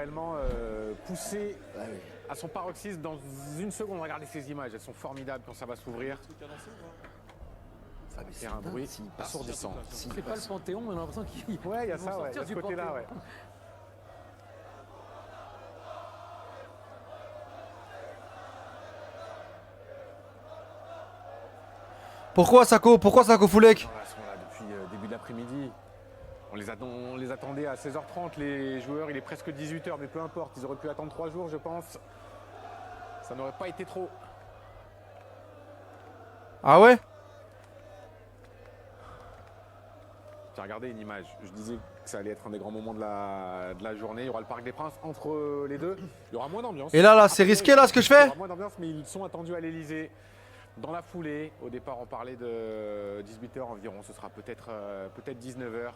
Réellement poussé à son paroxysme dans une seconde. Regardez ces images, elles sont formidables quand ça va s'ouvrir. Ça va faire un bruit assourdissant. C'est pas le Panthéon, mais on a l'impression qu'il ouais, il y a ça, ouais, de ce côté-là, ouais. Pourquoi Sako Foulek? Ils sont là depuis début de l'après-midi. On les attendait à 16h30, les joueurs, il est presque 18h, mais peu importe, ils auraient pu attendre 3 jours, je pense. Ça n'aurait pas été trop. Ah ouais? J'ai regardé une image, je disais que ça allait être un des grands moments de la journée. Il y aura le Parc des Princes entre les deux. Il y aura moins d'ambiance. Et là, c'est risqué là ce que je fais? Il y aura moins d'ambiance, mais ils sont attendus à l'Elysée. Dans la foulée, au départ on parlait de 18h environ, ce sera peut-être 19h.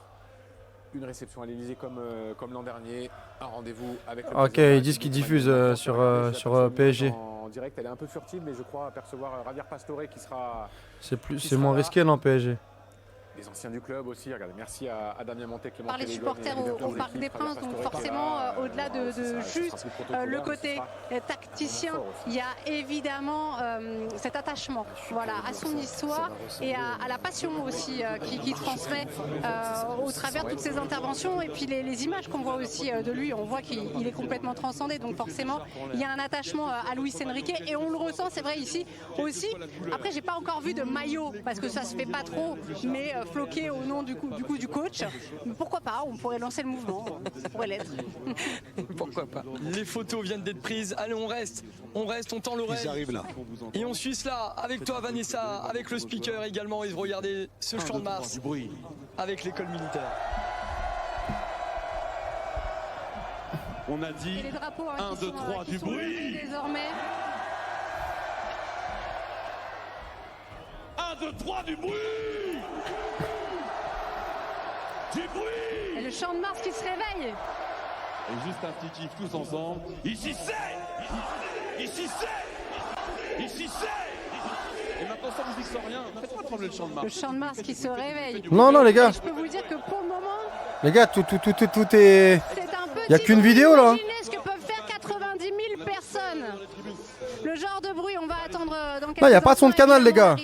Une réception à l'Elysée comme l'an dernier, un rendez-vous avec le Ok, ils disent qu'ils diffusent sur PSG. En direct, elle est un peu furtive, mais je crois apercevoir Javier Pastore qui sera... C'est moins risqué non PSG? Les anciens du club aussi, regardez, merci à Damien Montet, Clément par les Télégon, supporters au Parc des Princes, donc forcément au-delà de juste le côté tacticien, il y a évidemment cet attachement voilà, à son histoire et à la passion aussi qui transmet au travers de toutes ces interventions et puis les images qu'on voit aussi de lui, on voit qu'il est complètement transcendé, donc forcément il y a un attachement à Luis Enrique et on le ressent, c'est vrai ici aussi. Après j'ai pas encore vu de maillot parce que ça se fait pas trop, mais floqué au nom du coach. Mais pourquoi pas, on pourrait lancer le mouvement, ça pourrait l'être. Pourquoi pas. Les photos viennent d'être prises, allez on reste, on tend l'oreille. Et on suit cela avec toi Vanessa, avec le speaker également, et regardez ce champ de Mars avec l'école militaire. On a dit 1, 2, 3 du bruit. Désormais. 1, 2, 3 du bruit. Du bruit. Et le champ de Mars qui se réveille. Et juste un petit kiff tous ensemble. Ici c'est. Ici c'est. Ici c'est. Et maintenant ça vous dit sans rien. Faites-moi trembler le champ de Mars. Le champ de Mars qui se réveille. Non les gars. Et je peux vous dire que pour le moment. Les gars, tout est. Il n'y a qu'une vidéo là. Imaginez ce que peuvent faire 90 000 personnes. Le genre de bruit, on va attendre dans quelques Non, il n'y a pas de son de canal, les gars.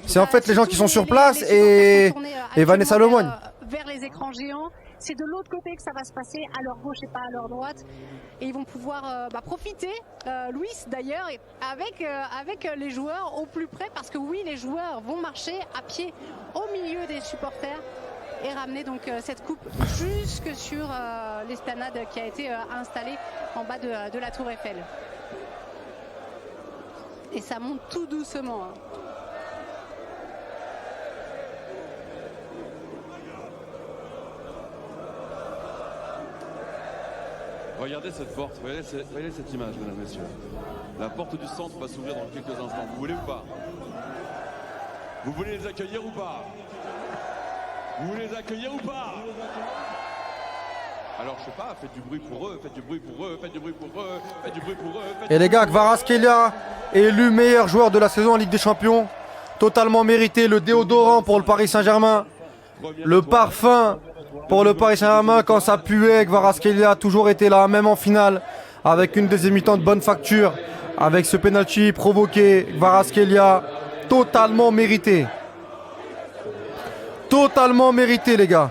C'est en fait les gens qui sont sur place et Vanessa Lemoine. Vers les écrans géants. C'est de l'autre côté que ça va se passer, à leur gauche et pas à leur droite. Et ils vont pouvoir profiter, Luis d'ailleurs, avec les joueurs au plus près. Parce que oui, les joueurs vont marcher à pied au milieu des supporters. Et ramener donc cette coupe jusque sur l'esplanade qui a été installée en bas de la Tour Eiffel. Et ça monte tout doucement. Hein. Regardez cette porte, regardez cette image, mesdames, messieurs. La porte du centre va s'ouvrir dans quelques instants. Vous voulez ou pas? Vous voulez les accueillir ou pas? Vous voulez les accueillir ou pas? Alors je sais pas, faites du bruit pour eux, faites du bruit pour eux, faites du bruit pour eux, faites du bruit pour eux. Et les gars, Kvaratskhelia élu meilleur joueur de la saison en Ligue des Champions. Totalement mérité, le déodorant pour le Paris Saint-Germain. Le parfum pour le Paris Saint-Germain quand ça puait. Kvaratskhelia a toujours été là, même en finale, avec une deuxième mi-temps de bonne facture. Avec ce penalty provoqué, Kvaratskhelia totalement mérité. Totalement mérité les gars.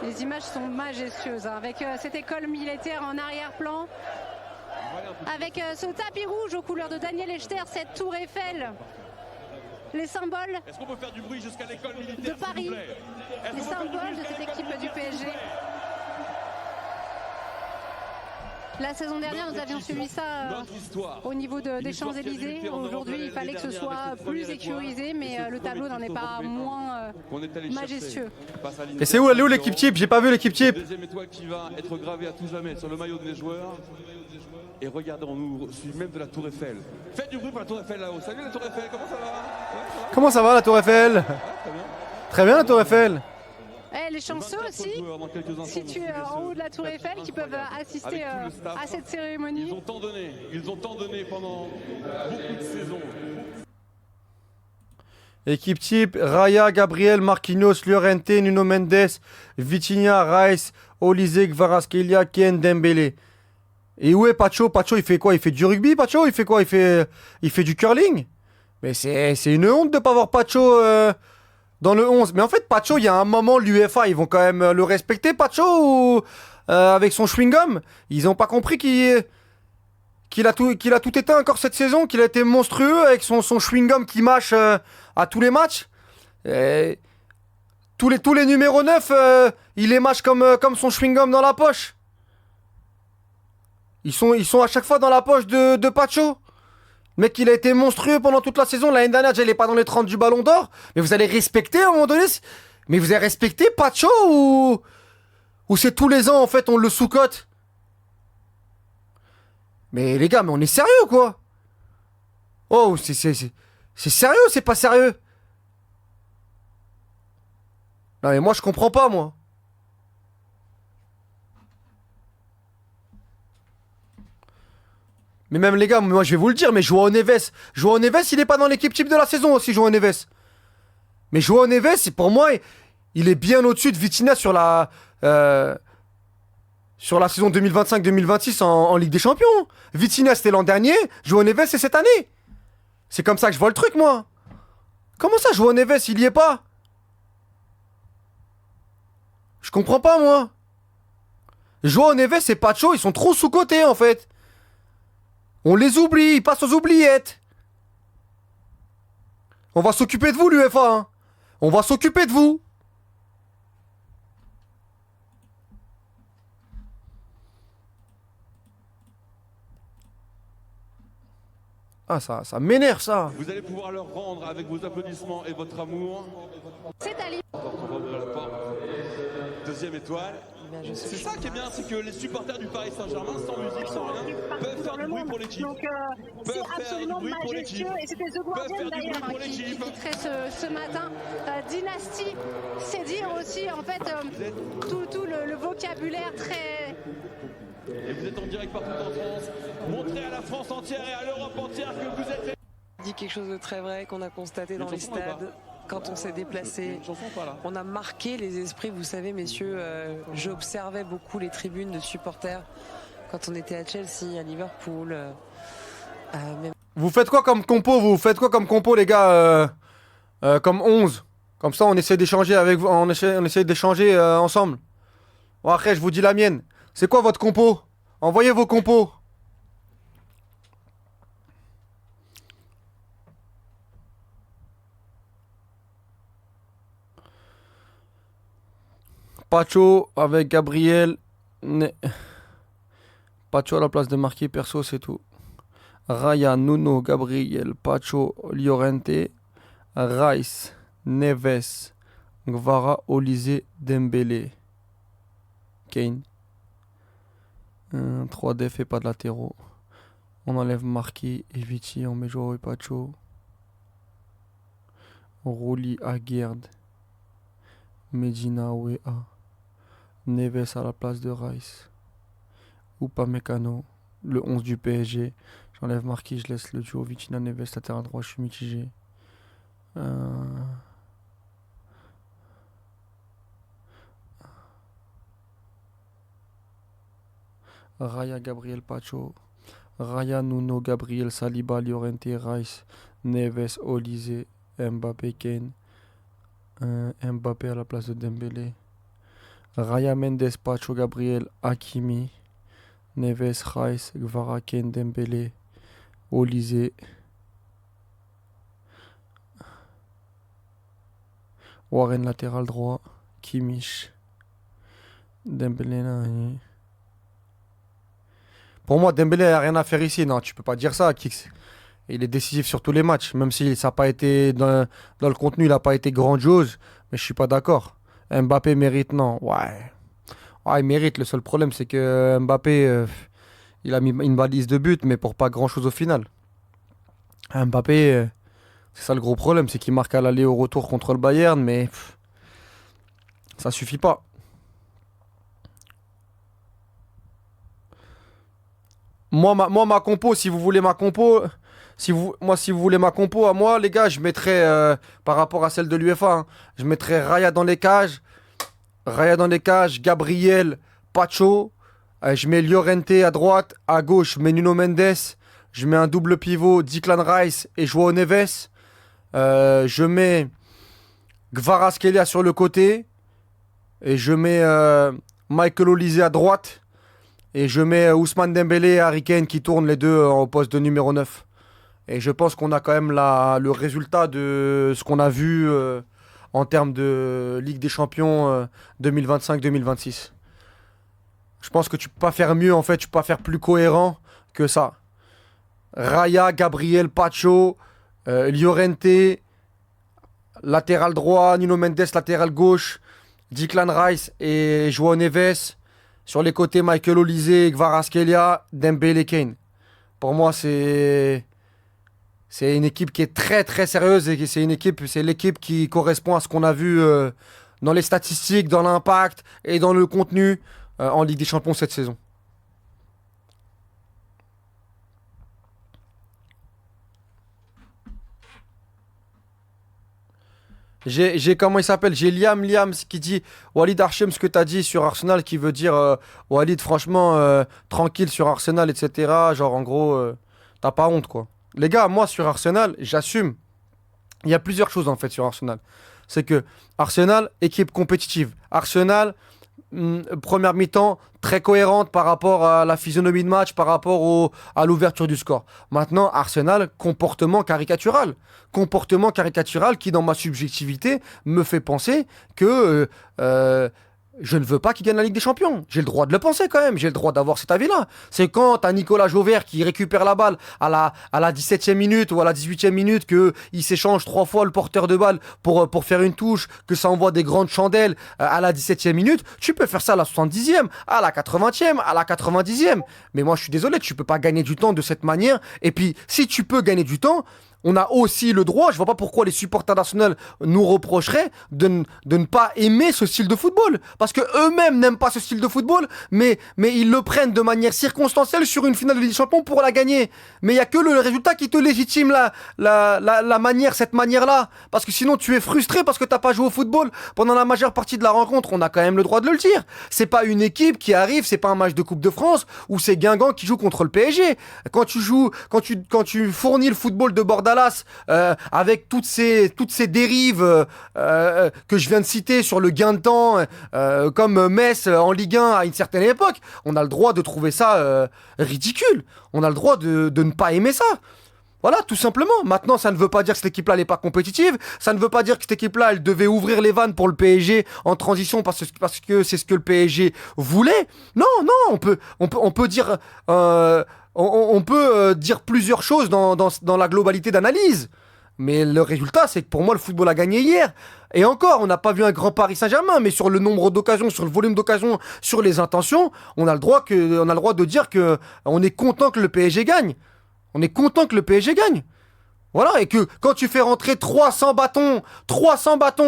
Les images sont majestueuses hein, avec cette école militaire en arrière-plan. Avec ce tapis rouge aux couleurs de Daniel Echter, cette tour Eiffel. Les symboles Est-ce qu'on peut faire du bruit jusqu'à l'école militaire de Paris. Les symboles de cette équipe du PSG. La saison dernière, nous avions suivi ça au niveau des Champs-Élysées. Aujourd'hui, il fallait que ce soit plus sécurisé, mais le tableau n'en est pas moins majestueux. Et c'est où, elle est où l'équipe type? J'ai pas vu l'équipe type. Deuxième étoile qui va être gravée à tout jamais sur le maillot de mes joueurs. Et regardez, on nous suit même de la Tour Eiffel. Faites du bruit pour la Tour Eiffel là-haut. Salut la Tour Eiffel, comment ça va? Comment ça va la Tour Eiffel? Ouais, très bien. Très bien la Tour Eiffel. Les chanceux aussi, situés en haut de la Tour Eiffel, qui peuvent assister à cette cérémonie. Ils ont tant donné pendant beaucoup de saisons. Équipe type, Raya, Gabriel, Marquinhos, Llorente, Nuno Mendes, Vitinha, Rice, Olise, Kvaratskhelia, Ken, Dembélé. Et où est Pacho? Pacho, il fait quoi? Il fait du rugby, Pacho? Il fait quoi? Il fait du curling? Mais c'est une honte de ne pas voir Pacho dans le 11. Mais en fait, Pacho, il y a un moment, l'UEFA, ils vont quand même le respecter, Pacho, ou, avec son chewing-gum? Ils n'ont pas compris qu'il a tout éteint encore cette saison, qu'il a été monstrueux avec son chewing-gum qui mâche à tous les matchs. Et tous les numéros 9, il les mâche comme son chewing-gum dans la poche. Ils sont à chaque fois dans la poche de Pacho. Le mec, il a été monstrueux pendant toute la saison. L'année dernière, déjà, il n'est pas dans les 30 du Ballon d'Or. Mais vous allez respecter à un moment donné. Mais vous allez respecter Pacho ou c'est tous les ans, en fait, on le sous-cote? Mais les gars, mais on est sérieux, quoi? Oh, c'est sérieux, c'est pas sérieux? Non, mais moi, je comprends pas, moi. Mais même les gars, moi je vais vous le dire, mais João Neves, il est pas dans l'équipe type de la saison aussi, João Neves. Mais João Neves, pour moi, il est bien au-dessus de Vitinha sur la saison 2025-2026 en Ligue des Champions. Vitinha, c'était l'an dernier, João Neves, c'est cette année. C'est comme ça que je vois le truc, moi. Comment ça, João Neves, il y est pas? Je comprends pas, moi. João Neves et Pacho, ils sont trop sous-cotés, en fait. On les oublie, ils passent aux oubliettes. On va s'occuper de vous, l'UEFA. Hein. On va s'occuper de vous. Ah, ça m'énerve, ça. Vous allez pouvoir leur rendre avec vos applaudissements et votre amour. C'est Ali. On va ouvrir la porte. Deuxième étoile. C'est ça qui est bien, c'est que les supporters du Paris Saint-Germain, sans musique, sans rien, peuvent faire du bruit pour l'équipe. C'est absolument majestueux et c'était The Guardian d'ailleurs qui titrait ce matin. Dynastie, c'est dire aussi en fait tout le vocabulaire très... Et vous êtes en direct partout en France. Montrez à la France entière et à l'Europe entière que vous êtes... Dit quelque chose de très vrai qu'on a constaté dans les stades. Quand on s'est déplacé, on a marqué les esprits. Vous savez, messieurs, j'observais beaucoup les tribunes de supporters quand on était à Chelsea, à Liverpool. Vous faites quoi comme compo? Vous faites quoi comme compo, les gars? Comme 11. Comme ça, on essaie d'échanger avec vous. On essaie d'échanger ensemble. Bon, après, je vous dis la mienne. C'est quoi votre compo? Envoyez vos compos. Pacho avec Gabriel. Pacho à la place de marquer perso, c'est tout. Raya, Nuno, Gabriel, Pacho, Llorente, Rice, Neves, Gvara, Olise, Dembélé. Kane. 3 def et pas de latéraux. On enlève Marquis et Vici, on met Joao et Pacho. Rouli, Aguerd, Medina, Wea. Neves à la place de Rice. Upamecano, le 11 du PSG. J'enlève Marquis, je laisse le duo Vitinha Neves latéral droit, je suis mitigé. Raya, Gabriel, Pacho. Raya, Nuno, Gabriel, Saliba, Llorente, Rice, Neves, Olise, Mbappé, Kane. Mbappé à la place de Dembélé. Raya, Mendes, Pacho, Gabriel, Hakimi, Neves, Rice, Gvara, Kane, Dembélé, Olise. Warren latéral droit, Kimmich, Dembélé. Pour moi, Dembélé n'a rien à faire ici. Non, tu peux pas dire ça, Kix. Il est décisif sur tous les matchs, même si ça n'a pas été dans le contenu, il n'a pas été grandiose, mais je suis pas d'accord. Mbappé mérite, non. Ouais, il mérite. Le seul problème, c'est que Mbappé, il a mis une balise de but, mais pour pas grand-chose au final. Mbappé, c'est ça le gros problème, c'est qu'il marque à l'aller au retour contre le Bayern, mais ça suffit pas. Moi, ma compo, si vous voulez ma compo, si vous voulez ma compo à moi, les gars, je mettrais, par rapport à celle de l'UEFA, hein, je mettrais Raya dans les cages, Gabriel, Pacho, je mets Llorente à droite, à gauche, je mets Nuno Mendes, je mets un double pivot, Declan Rice et João Neves, je mets Kvaratskhelia sur le côté, et je mets Michael Olise à droite, et je mets Ousmane Dembélé et Harry Kane qui tournent les deux au poste de numéro 9. Et je pense qu'on a quand même le résultat de ce qu'on a vu en termes de Ligue des Champions 2025-2026. Je pense que tu peux pas faire mieux, en fait, tu peux pas faire plus cohérent que ça. Raya, Gabriel, Pacho, Llorente, latéral droit, Nuno Mendes, latéral gauche, Declan Rice et João Neves. Sur les côtés, Michael Olise, Kvaratskhelia, Dembélé, Kane. Pour moi, c'est une équipe qui est très très sérieuse et c'est l'équipe qui correspond à ce qu'on a vu dans les statistiques, dans l'impact et dans le contenu en Ligue des Champions cette saison. Comment il s'appelle? J'ai Liam qui dit Walid Archem, ce que tu as dit sur Arsenal, qui veut dire Walid, franchement, tranquille sur Arsenal, etc. Genre, en gros, t'as pas honte, quoi. Les gars, moi, sur Arsenal, j'assume. Il y a plusieurs choses, en fait, sur Arsenal. C'est que Arsenal, équipe compétitive. Arsenal, première mi-temps, très cohérente par rapport à la physionomie de match, par rapport à l'ouverture du score. Maintenant, Arsenal, comportement caricatural. Comportement caricatural qui, dans ma subjectivité, me fait penser que je ne veux pas qu'il gagne la Ligue des Champions. J'ai le droit de le penser quand même. J'ai le droit d'avoir cet avis-là. C'est quand t'as Nicolas Jauvert qui récupère la balle à la 17e minute ou à la 18e minute, qu'il s'échange 3 fois le porteur de balle pour faire une touche, que ça envoie des grandes chandelles à la 17e minute. Tu peux faire ça à la 70e, à la 80e, à la 90e. Mais moi, je suis désolé, tu peux pas gagner du temps de cette manière. Et puis, si tu peux gagner du temps, on a aussi le droit, je vois pas pourquoi les supporters d'Arsenal nous reprocheraient de ne pas aimer ce style de football. Parce que eux-mêmes n'aiment pas ce style de football, mais ils le prennent de manière circonstancielle sur une finale de Ligue des Champions pour la gagner. Mais il y a que le résultat qui te légitime cette manière-là. Parce que sinon tu es frustré parce que t'as pas joué au football pendant la majeure partie de la rencontre. On a quand même le droit de le dire. C'est pas une équipe qui arrive, c'est pas un match de Coupe de France où c'est Guingamp qui joue contre le PSG. Quand tu fournis le football de Bordeaux avec toutes ces dérives que je viens de citer sur le gain de temps, comme Metz en Ligue 1 à une certaine époque, on a le droit de trouver ça ridicule. On a le droit de ne pas aimer ça. Voilà, tout simplement. Maintenant, ça ne veut pas dire que cette équipe-là n'est pas compétitive. Ça ne veut pas dire que cette équipe-là, elle devait ouvrir les vannes pour le PSG en transition parce que c'est ce que le PSG voulait. Non, on peut dire... On peut dire plusieurs choses dans la globalité d'analyse. Mais le résultat, c'est que pour moi, le football a gagné hier. Et encore, on n'a pas vu un grand Paris Saint-Germain, mais sur le nombre d'occasions, sur le volume d'occasions, sur les intentions, on a le droit de dire qu'on est content que le PSG gagne. On est content que le PSG gagne. Voilà, et que quand tu fais rentrer 300 bâtons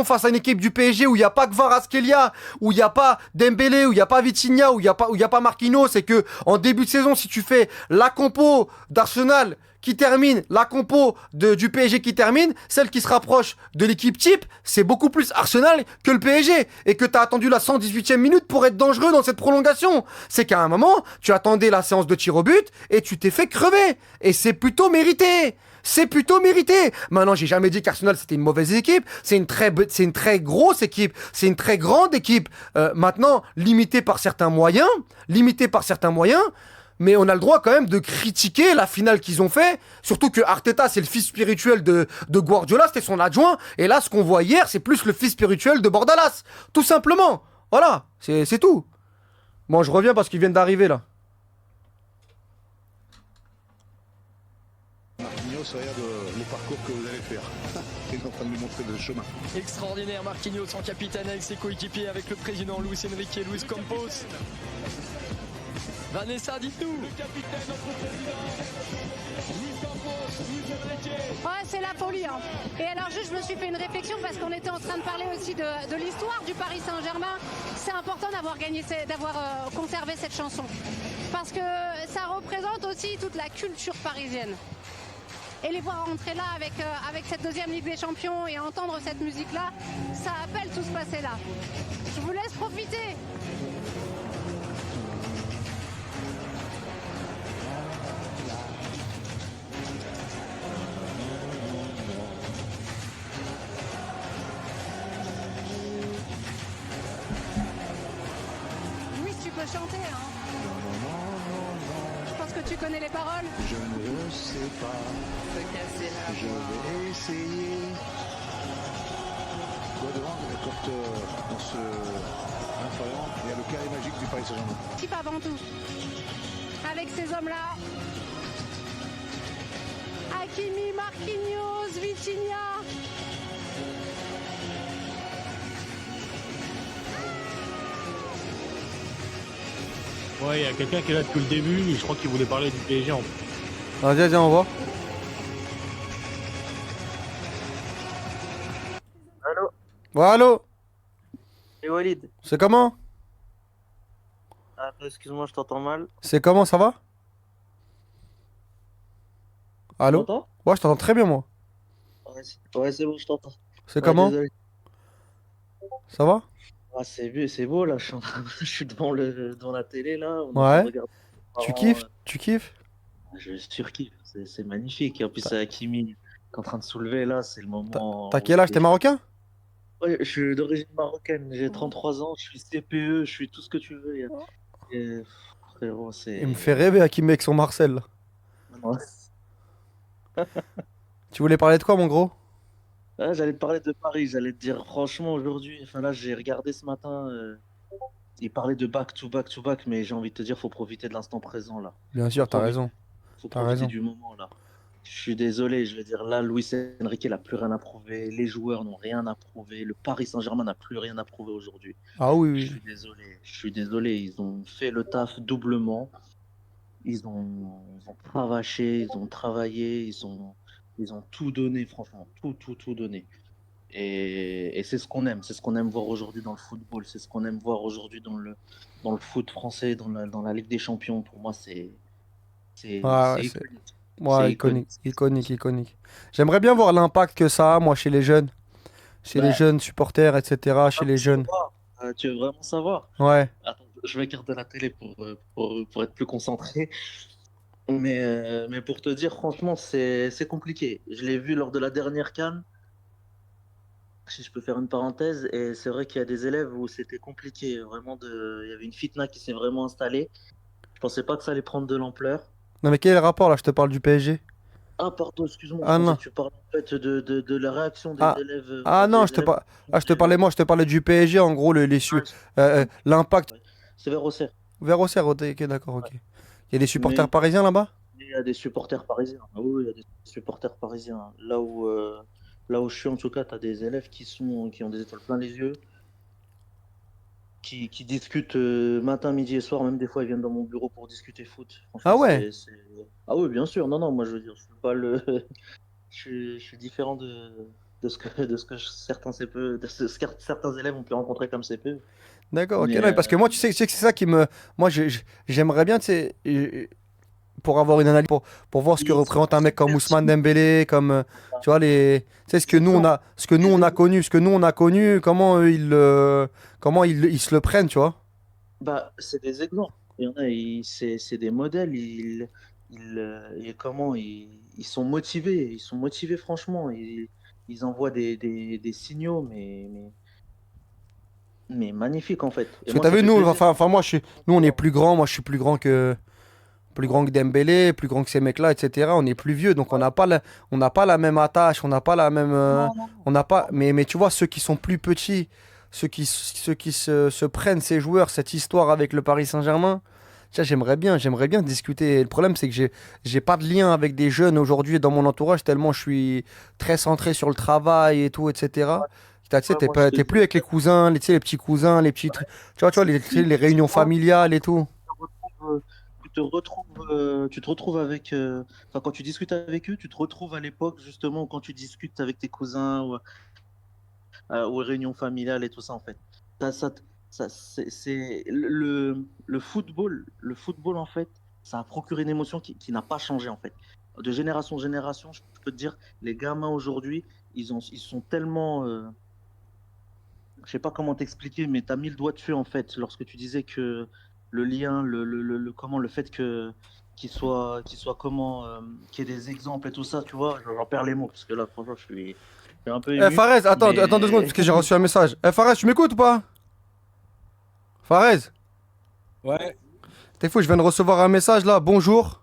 face à une équipe du PSG où il n'y a pas Kvaratskhelia, où il n'y a pas Dembélé, où il n'y a pas Vitinha, où il n'y a pas Marquinhos, c'est que en début de saison, si tu fais la compo d'Arsenal qui termine, la compo du PSG qui termine, celle qui se rapproche de l'équipe type, c'est beaucoup plus Arsenal que le PSG. Et que tu as attendu la 118e minute pour être dangereux dans cette prolongation. C'est qu'à un moment, tu attendais la séance de tir au but et tu t'es fait crever. Et c'est plutôt mérité. C'est plutôt mérité. Maintenant, j'ai jamais dit qu'Arsenal c'était une mauvaise équipe. C'est une très grosse équipe. C'est une très grande équipe. Maintenant, limitée par certains moyens. Mais on a le droit quand même de critiquer la finale qu'ils ont fait. Surtout que Arteta, c'est le fils spirituel de Guardiola, c'était son adjoint. Et là, ce qu'on voit hier, c'est plus le fils spirituel de Bordalas. Tout simplement. Voilà, c'est tout. Bon, je reviens parce qu'ils viennent d'arriver là. Regarde le parcours que vous allez faire. Il est en train de lui montrer le chemin. Extraordinaire Marquinhos en capitaine avec ses coéquipiers, avec le président Luis Enrique, Luis Campos. Vanessa, dites-nous. Le capitaine, notre président. Luis Campos, Luis Enrique. Ouais, c'est la folie. Hein. Et alors juste, je me suis fait une réflexion parce qu'on était en train de parler aussi de l'histoire du Paris Saint-Germain. C'est important d'avoir conservé cette chanson. Parce que ça représente aussi toute la culture parisienne. et les voir rentrer là avec cette deuxième Ligue des Champions et entendre cette musique-là, ça appelle tout ce passé-là. Je vous laisse profiter. Oui, tu peux chanter, hein. Je pense que tu connais les paroles. Je ne sais pas. Je vais essayer. Toi devant, quand on se incroyable, il y a le carré magique du Paris Saint-Germain. Type avant tout. Avec ces hommes-là. Hakimi, Marquinhos, Vitinha. Ouais, il y a quelqu'un qui est là depuis le début, et je crois qu'il voulait parler du PSG en Vas-y, on voit. Allô, Ouais, allô. c'est Walid. C'est comment? Attends, excuse-moi, je t'entends mal. C'est comment, ça va? Allô? Tu m'entends? Ouais, je t'entends très bien, moi. Ouais, c'est bon, je t'entends. C'est Ouais, comment? désolé. Ça va? Ah, c'est beau là, je suis devant la télé là. On est en train Ouais. de regarder mes Tu parents, kiffes? Tu kiffes? je surkiffe, c'est magnifique. Et en plus, c'est Hakimi qui est en train de soulever là, c'est le moment. T'as quel âge? T'es marocain? Ouais, je suis d'origine marocaine, j'ai 33 ans, je suis CPE, je suis tout ce que tu veux. Et, frérot, Il me fait rêver Hakim avec son Marcel, là. Ouais. Tu voulais parler de quoi, mon gros? Ah, j'allais te parler de Paris, j'allais te dire franchement aujourd'hui, enfin là j'ai regardé ce matin, il parlait de back to back to back, mais j'ai envie de te dire faut profiter de l'instant présent là. Bien sûr, t'as Profiter- raison. Faut T'as profiter raison. du moment là. Je suis désolé, je veux dire là Luis Enrique n'a plus rien à prouver, les joueurs n'ont rien à prouver, le Paris Saint-Germain n'a plus rien à prouver aujourd'hui. Ah oui, Je oui. suis désolé, ils ont fait le taf doublement, ils ont cravaché, ils ont travaillé, ils ont tout donné franchement, tout donné. Et c'est ce qu'on aime voir aujourd'hui dans le football, c'est ce qu'on aime voir aujourd'hui dans le foot français, dans la Ligue des Champions. Pour moi, c'est Ouais, ouais, iconique. ouais, C'est iconique, iconique, iconique. J'aimerais bien voir l'impact que ça a, moi, chez les jeunes. Chez les Bah, jeunes supporters, etc. Chez les jeunes. tu veux vraiment savoir? Ouais. Attends, je m'écarte de la télé pour être plus concentré. Mais pour te dire, franchement, c'est compliqué. Je l'ai vu lors de la dernière CAN, si je peux faire une parenthèse, et c'est vrai qu'il y a des élèves où c'était compliqué. Vraiment, il y avait une fitna qui s'est vraiment installée. Je pensais pas que ça allait prendre de l'ampleur. Non, mais quel est le rapport, là? Je te parle du PSG. Ah, pardon, excuse-moi, je Ah pensais non. que tu parlais en fait de la réaction des Ah, élèves. ah non, Des je te élèves. par... ah, je te parlais, moi, je te parlais du PSG, en gros, l'impact. C'est vers Auxerre. Vers Auxerre, ok, d'accord, ok. Ouais. Il y a des supporters Mais parisiens là-bas? il y a des supporters parisiens. Ah oui, il y a des supporters parisiens. Là où je suis, en tout cas, tu as des élèves qui ont des étoiles plein les yeux, qui discutent matin, midi et soir. Même des fois, ils viennent dans mon bureau pour discuter foot. Ah Franchement, ouais. Ah oui, bien sûr. Non, non, moi, je veux dire, je suis pas le. Je suis différent de ce que certains CPE, de ce que certains élèves ont pu rencontrer comme CPE. D'accord, ok. Mais Non, parce que moi, tu sais que c'est ça qui me. Moi, j'aimerais bien, tu sais, pour avoir une analyse, pour voir ce que représente un mec comme Ousmane Dembélé, comme, tu vois, tu sais, ce que nous on a connu, comment eux, ils se le prennent, tu vois. Bah, c'est des exemples. Il y en a, c'est des modèles. Ils sont motivés franchement. Ils envoient des signaux, mais magnifiques en fait. Et Parce que moi, t'as ça vu, fait nous, plaisir. enfin, nous, on est plus grands. Moi, je suis plus grand que Dembélé, plus grand que ces mecs-là, etc. On est plus vieux, donc on n'a pas la même attache, on n'a pas la même, on n'a pas. Mais tu vois, ceux qui sont plus petits, ceux qui se prennent ces joueurs, cette histoire avec le Paris Saint-Germain. Tiens, j'aimerais bien discuter. Le problème, c'est que j'ai pas de lien avec des jeunes aujourd'hui dans mon entourage, tellement je suis très centré sur le travail et tout, etc. Tu sais, Ouais, moi, je te t'es plus avec les cousins, tu sais, les petits cousins, les petits, tu vois, tu sais, les réunions familiales et tout. tu te retrouves avec, enfin, quand tu discutes avec eux, tu te retrouves à l'époque justement quand tu discutes avec tes cousins aux réunions familiales et tout ça en fait. Ça, ça, c'est le football en fait, ça a procuré une émotion qui n'a pas changé en fait. de génération en génération, je peux te dire, les gamins aujourd'hui, ils sont tellement. Je sais pas comment t'expliquer, mais t'as mis le doigt dessus en fait, lorsque tu disais que le lien, le fait que qu'il y ait des exemples et tout ça, tu vois, j'en perds les mots, parce que là, franchement, je suis un peu ému. Fares, attends, mais- attends 2 secondes, parce que j'ai reçu un message. Fares, tu m'écoutes ou pas? Fares, Ouais. t'es fou, je viens de recevoir un message là. Bonjour.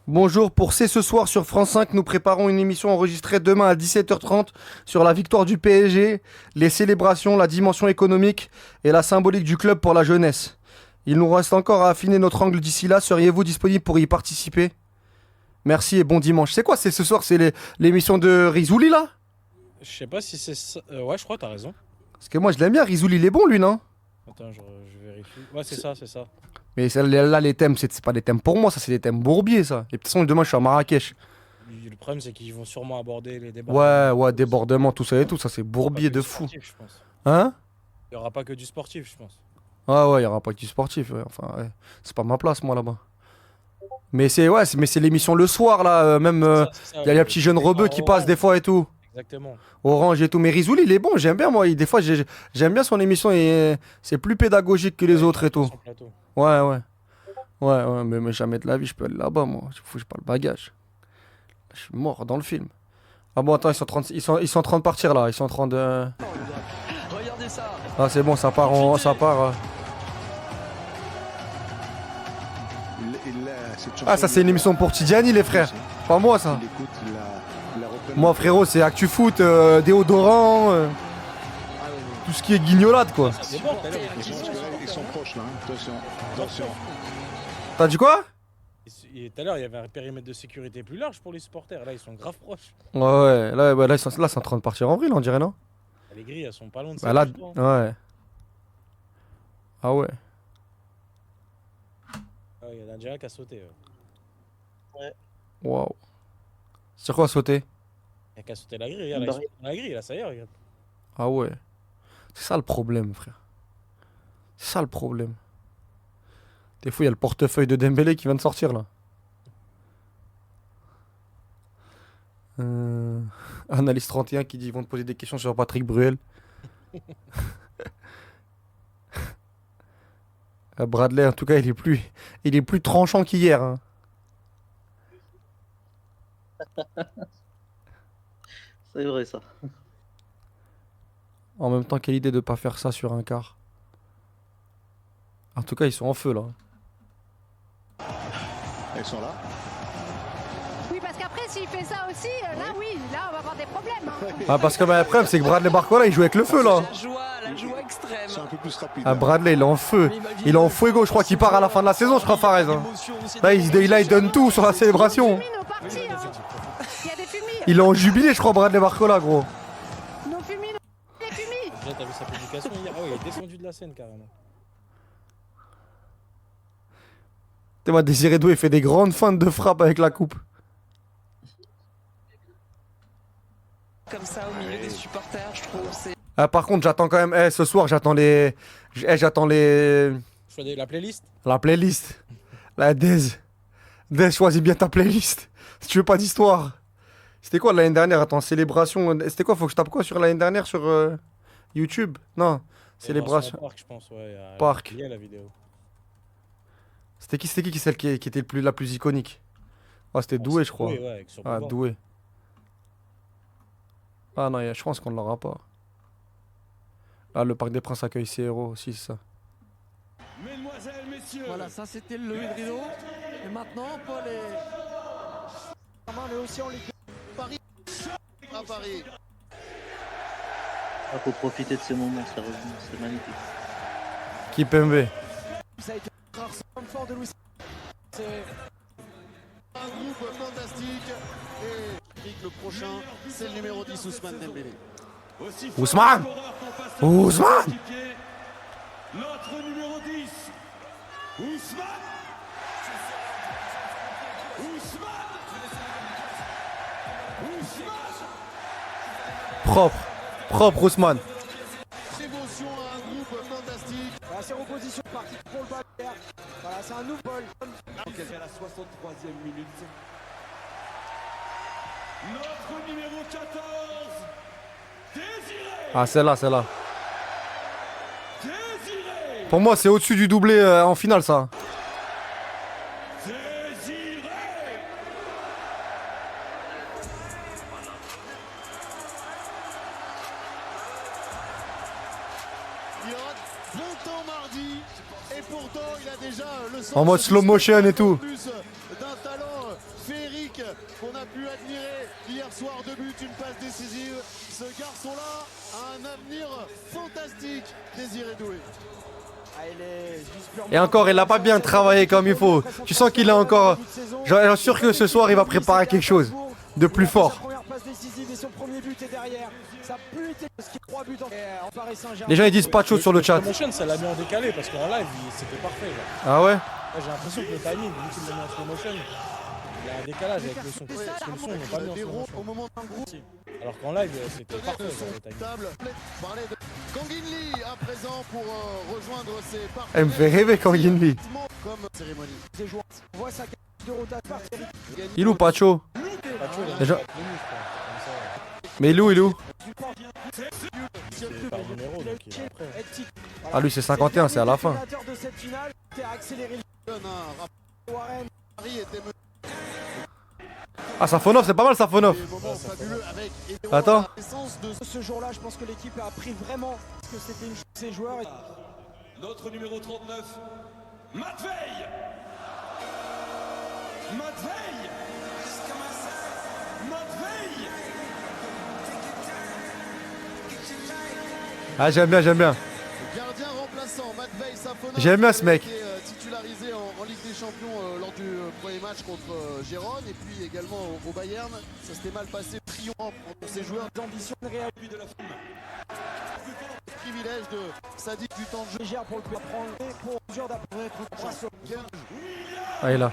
Bonjour, pour C'est ce soir sur France 5, nous préparons une émission enregistrée demain à 17h30 sur la victoire du PSG, les célébrations, la dimension économique et la symbolique du club pour la jeunesse. Il nous reste encore à affiner notre angle d'ici là. Seriez-vous disponible pour y participer? Merci et bon dimanche. C'est quoi, c'est ce soir? C'est l'émission de Rizouli là? Je sais pas si c'est ça. Ouais, je crois, t'as raison. Parce que moi je l'aime bien, Rizouli il est bon lui, non? Attends, je vérifie. Ouais, c'est ça, c'est ça. Mais là les thèmes, c'est pas des thèmes pour moi, ça c'est des thèmes bourbiers ça. Et de toute façon demain je suis à Marrakech. Le problème, c'est qu'ils vont sûrement aborder les débats. Ouais, débordement, tout ça et tout, ça c'est bourbier de fou. Je pense. Hein? Il y aura pas que du sportif, je pense. Ouais, il y aura pas que du sportif, ouais. Enfin, ouais. C'est pas ma place moi là-bas. Mais c'est l'émission le soir là, même il y a les petits jeunes rebeux qui passent des fois et tout. Exactement. Orange et tout. Mais Rizouli, il est bon, j'aime bien moi. Des fois, j'aime bien son émission et c'est plus pédagogique que les autres et tout. Ouais. Ouais, mais jamais de la vie, je peux aller là-bas, moi. J'ai pas le bagage. Je suis mort dans le film. Ah bon, attends, ils sont en train de partir là. Ils sont en train de. Regardez ça. Ah, c'est bon, ça part. Ah, ça, c'est une émission pour Tidjani, les frères. Pas moi, ça. Moi, frérot, c'est Actu Foot, déodorant, tout ce qui est guignolade, quoi. Ils sont proches là, hein. Attention. T'as dit quoi? Et tout à l'heure, il y avait un périmètre de sécurité plus large pour les supporters. Là, ils sont grave proches. Ouais, là, c'est en train de partir en vrille, on dirait, non? Les grilles, elles sont pas loin de Bah ça. là, ouais. Ah ouais. Ah, il y a un Nigeria qui a sauté. Ouais. Waouh. C'est quoi sauter? Il y a qu'à sauter la grille, regarde. Là, ils sont dans la grille, là, ça y est, regarde. Ah ouais. C'est ça le problème, frère. C'est ça le problème. Des fois, il y a le portefeuille de Dembélé qui vient de sortir, là. Analyse 31 qui dit ils vont te poser des questions sur Patrick Bruel. Bradley, en tout cas, il est plus tranchant qu'hier. Hein. C'est vrai ça. En même temps, quelle idée de pas faire ça sur un quart. En tout cas, ils sont en feu là. Ils sont là. Oui, parce qu'après, s'il fait ça aussi, là, on va avoir des problèmes. Hein. Ah, parce que le problème, c'est que Bradley Barcola, il joue avec le feu là. La joie extrême. C'est un peu plus rapide. Ah, Bradley, il est en feu. Il est en fuego. Je crois qu'il part à la fin de la saison, je crois, Fares. Hein. Là, il donne tout sur la célébration. Il y a des fumis. Il est en jubilé, je crois, Bradley Barcola, gros. Non, fumis, les fumis. Déjà, t'as vu sa publication hier? Ah ouais, il est descendu de la scène carrément. T'es moi, Désiré Doué fait des grandes feintes de frappe avec la coupe. Comme ça, au milieu des supporters, je trouve. Ah, par contre, j'attends quand même. Ce soir, j'attends les. La playlist? La playlist. La Dez, choisis bien ta playlist. Si tu veux pas d'histoire. C'était quoi l'année dernière? Attends, célébration. C'était quoi? Faut que je tape quoi sur l'année dernière sur YouTube? Non, célébration. Parc, je pense, ouais. Parc. Il y a la vidéo. C'était qui celle qui était la plus iconique? Ah, c'était Doué, je crois. Doué, ouais, avec Ah, Doué. Ah non, je pense qu'on ne l'aura pas. Ah, le Parc des Princes accueille ses héros aussi, c'est ça. Mesdemoiselles, messieurs. Voilà, ça c'était le lever de rideau. Et maintenant, Paul est. On est aussi en Ligue Paris. À Paris. Il faut profiter de ces moments, sérieusement, c'est magnifique. Kipembe. Ça a été un rare fort de Louis. C'est un groupe fantastique. Et le prochain, c'est le numéro 10, Ousmane Dembélé. Ousmane! Ousmane! Notre numéro 10, Ousmane! Propre Ousmane. Dévotion à un groupe fantastique. Voilà, c'est reposition partie pour le Ball. Voilà, c'est un nouveau ball. Donc elle fait la 63e minute. Notre numéro 14, Désiré. Ah, celle-là, celle-là. Désiré. Pour moi, c'est au-dessus du doublé en finale, ça. Désiré. Il aura bon temps mardi et pourtant il a déjà le sens En mode slow motion et tout. plus d'un talent féerique qu'on a pu admirer hier soir. 2 buts, une passe décisive. Ce garçon-là a un avenir fantastique. Désiré Doué. Et encore, il n'a pas bien travaillé comme il faut. Tu sens qu'il a encore... J'en suis sûr que ce soir, il va préparer quelque chose de plus fort. Les gens ils disent pas de choses sur le chat. Motion, ça l'a mis en décalé parce qu'en live, c'était parfait. Là. Ah ouais? Là, j'ai l'impression que le timing, vu qu'il l'a mis en slow motion, il y a un décalage avec le son. Parce que le son, on n'a pas mis en slow motion. Alors qu'en live, c'était parfait. Le timing. Kanginli à présent pour rejoindre ses partenaires. Elle me fait rêver quand Ginli. Comme cérémonie. Il est où Pacho? Déjà... Mais il est où, il est où? Ah lui c'est 51, c'est à la fin. Ah Safonov, c'est pas mal Safonov. Attends. Ce jour-là, je pense que l'équipe a appris vraiment que c'était une chose de ses joueurs. Notre numéro 39, Matvei. Matvei. Matvei. Ah j'aime bien, j'aime bien. Gardien remplaçant, Matvei Safonov. J'aime bien ce mec. Titularisé en Ligue des Champions lors du premier match contre Gérone et puis également au Bayern. Ça s'était mal passé, triomphe pour ses joueurs d'ambition réelle de la foule. Privilège de Sadik du temps de jeu gère pour le prendre et pour mesure d'apparaître. Ah il est là.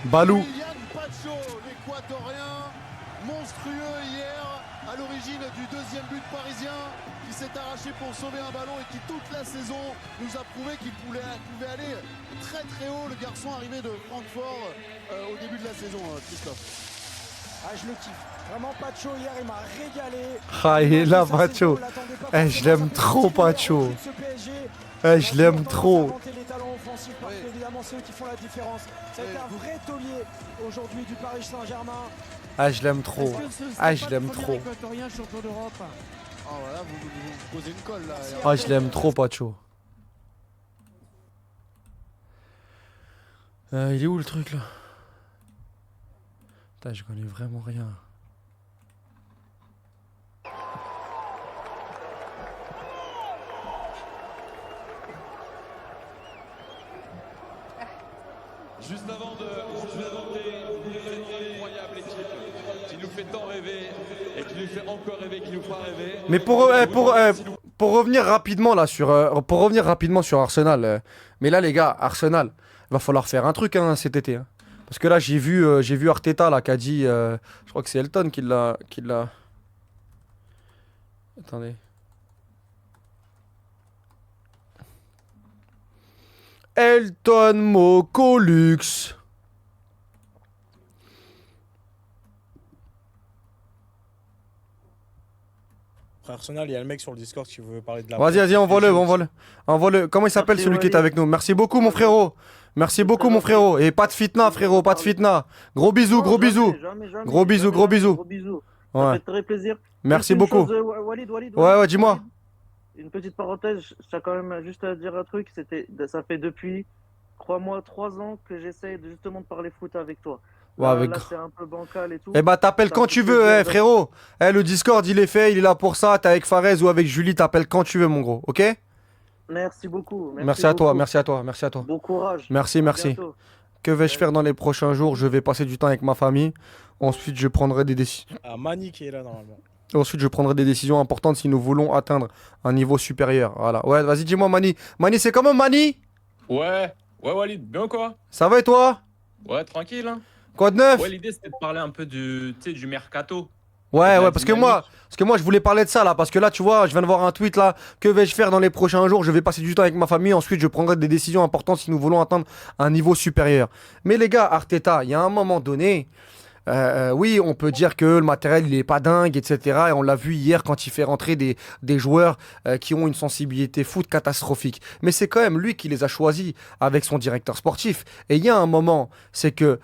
Balou. Pacho, l'équatorien, monstrueux hier, à l'origine du deuxième but parisien, qui s'est arraché pour sauver un ballon et qui toute la saison nous a prouvé qu'il pouvait aller très très haut. Le garçon arrivé de Francfort au début de la saison, Christophe. Ah, je le kiffe. Vraiment Pacho hier, il m'a régalé. Ah il est là Pacho. Eh je l'aime trop Pacho. Eh je l'aime trop. Les talents offensifs, parce qu'évidemment c'est eux qui font la différence. Ça a été un vrai taulier aujourd'hui du Paris Saint-Germain. Ah je l'aime trop. Ah je l'aime trop. Ah voilà, vous posez une colle là. Ah je l'aime trop Pacho. Il est où le truc là? Putain je connais vraiment rien. Juste avant de vous présenter une incroyable équipe qui nous fait tant rêver et qui nous fait encore rêver, qui nous fera rêver. Mais pour revenir rapidement là sur Arsenal, mais là les gars, Arsenal, va falloir faire un truc hein, cet été. Hein. Parce que là j'ai vu Arteta là qui a dit, je crois que c'est Elton qui l'a. Attendez. Elton Mokolux. Après Arsenal, il y a le mec sur le Discord qui veut parler de la... Vas-y, envoie-le. Comment il s'appelle celui qui est avec nous? Merci beaucoup mon frérot. Merci beaucoup mon frérot. Et pas de fitna frérot, pas de fitna. Gros bisous, gros bisous. Gros bisous, gros bisous. Ça fait très plaisir. Merci beaucoup. Walid, ouais, dis-moi. Une petite parenthèse, je tiens quand même juste à dire un truc. Ça fait depuis, crois-moi, 3 ans que j'essaye justement de parler foot avec toi. Là, c'est un peu bancal et tout. Eh bah t'appelles quand tu veux, frérot. Le Discord il est fait, il est là pour ça. T'es avec Fares ou avec Julie, t'appelles quand tu veux mon gros, ok? Merci beaucoup. Merci à toi. Bon courage. Merci. Que vais-je faire dans les prochains jours? Je vais passer du temps avec ma famille. Ensuite je prendrai des décisions. Ah, Mani qui est là normalement. Ensuite, je prendrai des décisions importantes si nous voulons atteindre un niveau supérieur. Voilà. Ouais, vas-y, dis-moi, Mani. Mani, c'est comment, Mani? Ouais, Walid, bien quoi? Ça va et toi? Ouais, tranquille. Hein. Quoi de neuf? Ouais, l'idée c'était de parler un peu du mercato. Ouais, parce que moi, Parce que moi, je voulais parler de ça là. Parce que là, tu vois, je viens de voir un tweet là. Que vais-je faire dans les prochains jours? Je vais passer du temps avec ma famille. Ensuite, je prendrai des décisions importantes si nous voulons atteindre un niveau supérieur. Mais les gars, Arteta, il y a un moment donné. Oui, on peut dire que le matériel il est pas dingue, etc. Et on l'a vu hier quand il fait rentrer des joueurs qui ont une sensibilité foot catastrophique. Mais c'est quand même lui qui les a choisis avec son directeur sportif. Et il y a un moment, c'est que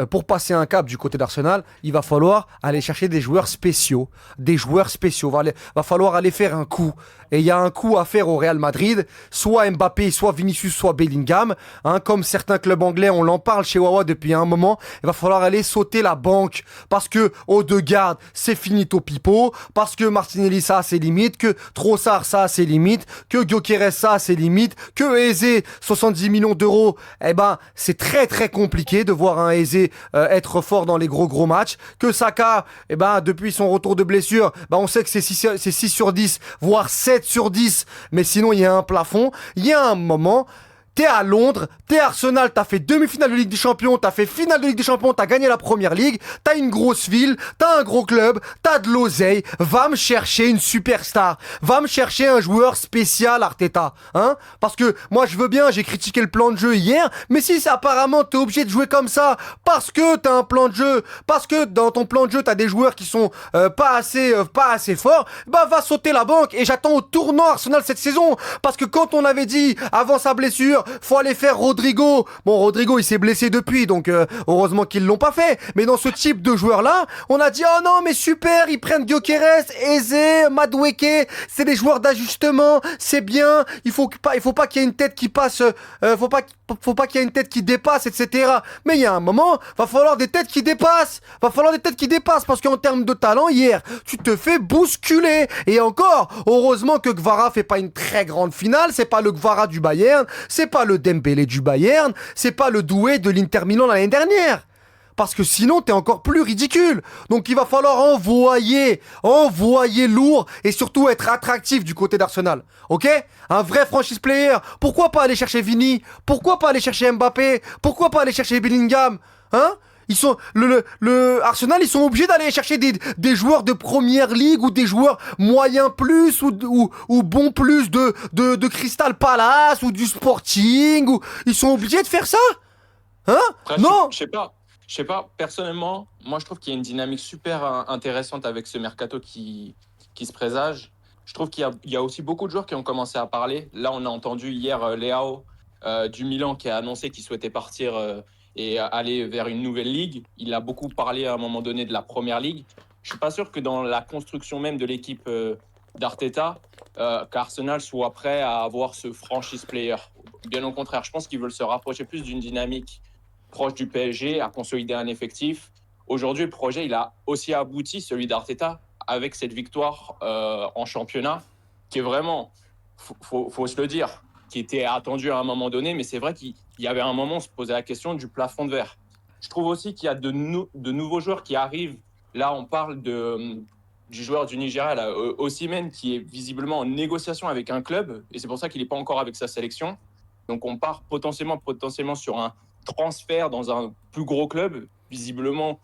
pour passer un cap du côté d'Arsenal, il va falloir aller chercher des joueurs spéciaux. Des joueurs spéciaux. Va falloir aller faire un coup. Et il y a un coup à faire au Real Madrid, soit Mbappé, soit Vinicius, soit Bellingham. Hein, comme certains clubs anglais, on l'en parle chez Wawa depuis un moment. Il va falloir aller sauter la banque. Parce que Odegaard, c'est finito pipo. Parce que Martinelli, ça a ses limites. Que Trossard, ça a ses limites. Que Gyökeres, ça a ses limites. Que Eze, 70 millions d'euros. Eh ben, c'est très très compliqué de voir un Eze être fort dans les gros matchs. Que Saka, eh ben, depuis son retour de blessure, ben, on sait que c'est 6 sur 10, voire 7 sur 10, mais sinon il y a un plafond. Il y a un moment, t'es à Londres, t'es Arsenal, t'as fait demi-finale de Ligue des Champions, t'as fait finale de Ligue des Champions, t'as gagné la première ligue, t'as une grosse ville, t'as un gros club, t'as de l'oseille, va me chercher une superstar, va me chercher un joueur spécial, Arteta, hein? Parce que moi je veux bien, j'ai critiqué le plan de jeu hier, mais si apparemment t'es obligé de jouer comme ça, parce que t'as un plan de jeu, parce que dans ton plan de jeu t'as des joueurs qui sont pas assez forts, bah va sauter la banque. Et j'attends au tournant Arsenal cette saison, parce que quand on avait dit avant sa blessure, faut aller faire Rodrigo. Bon, Rodrigo, il s'est blessé depuis, donc heureusement qu'ils l'ont pas fait. Mais dans ce type de joueur-là, on a dit oh non, mais super, ils prennent Gyökeres, Eze, Madueke, c'est des joueurs d'ajustement, c'est bien. Il faut pas qu'il y ait une tête qui passe, faut pas qu'il y ait une tête qui dépasse, etc. Mais il y a un moment, va falloir des têtes qui dépassent. Parce qu'en termes de talent, hier, tu te fais bousculer. Et encore, heureusement que Kvara fait pas une très grande finale. C'est pas le Kvara du Bayern, c'est pas le Dembélé du Bayern, c'est pas le Doué de l'Inter Milan l'année dernière. Parce que sinon, t'es encore plus ridicule. Donc, il va falloir envoyer lourd et surtout être attractif du côté d'Arsenal. Ok? Un vrai franchise player. Pourquoi pas aller chercher Vini? Pourquoi pas aller chercher Mbappé? Pourquoi pas aller chercher Bellingham? Hein? Ils sont le Arsenal, ils sont obligés d'aller chercher des joueurs de première ligue ou des joueurs moyens plus ou bons plus de Crystal Palace ou du Sporting ou ils sont obligés de faire ça? Hein? Après, non. Je sais pas, personnellement, moi je trouve qu'il y a une dynamique super intéressante avec ce mercato qui se présage. Je trouve qu'il y a aussi beaucoup de joueurs qui ont commencé à parler. Là, on a entendu hier Leao du Milan qui a annoncé qu'il souhaitait partir et aller vers une nouvelle ligue. Il a beaucoup parlé à un moment donné de la première ligue. Je suis pas sûr que dans la construction même de l'équipe d'Arteta, qu'Arsenal soit prêt à avoir ce franchise player. Bien au contraire, je pense qu'ils veulent se rapprocher plus d'une dynamique proche du PSG, à consolider un effectif. Aujourd'hui, le projet, il a aussi abouti, celui d'Arteta, avec cette victoire en championnat, qui est vraiment, faut se le dire, qui était attendu à un moment donné, mais c'est vrai qu'il y avait un moment, on se posait la question du plafond de verre. Je trouve aussi qu'il y a de nouveaux joueurs qui arrivent. Là, on parle du joueur du Nigeria, là, Osimhen, qui est visiblement en négociation avec un club, et c'est pour ça qu'il n'est pas encore avec sa sélection. Donc, on part potentiellement sur un transfert dans un plus gros club. Visiblement,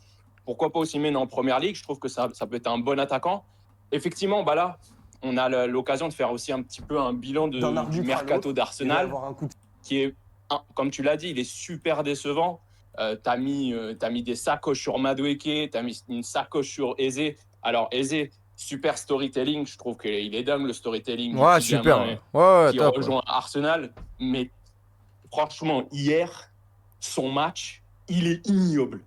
pourquoi pas Osimhen en première ligue? Je trouve que ça peut être un bon attaquant. Effectivement, bah là, on a l'occasion de faire aussi un petit peu un bilan du mercato d'Arsenal, qui est, comme tu l'as dit, il est super décevant. T'as mis des sacoches sur Madueke, t'as mis une sacoche sur Eze. Alors Eze, super storytelling, je trouve qu'il est dingue le storytelling. Ouais, super. Qui rejoint Arsenal, mais franchement, hier, son match, il est ignoble.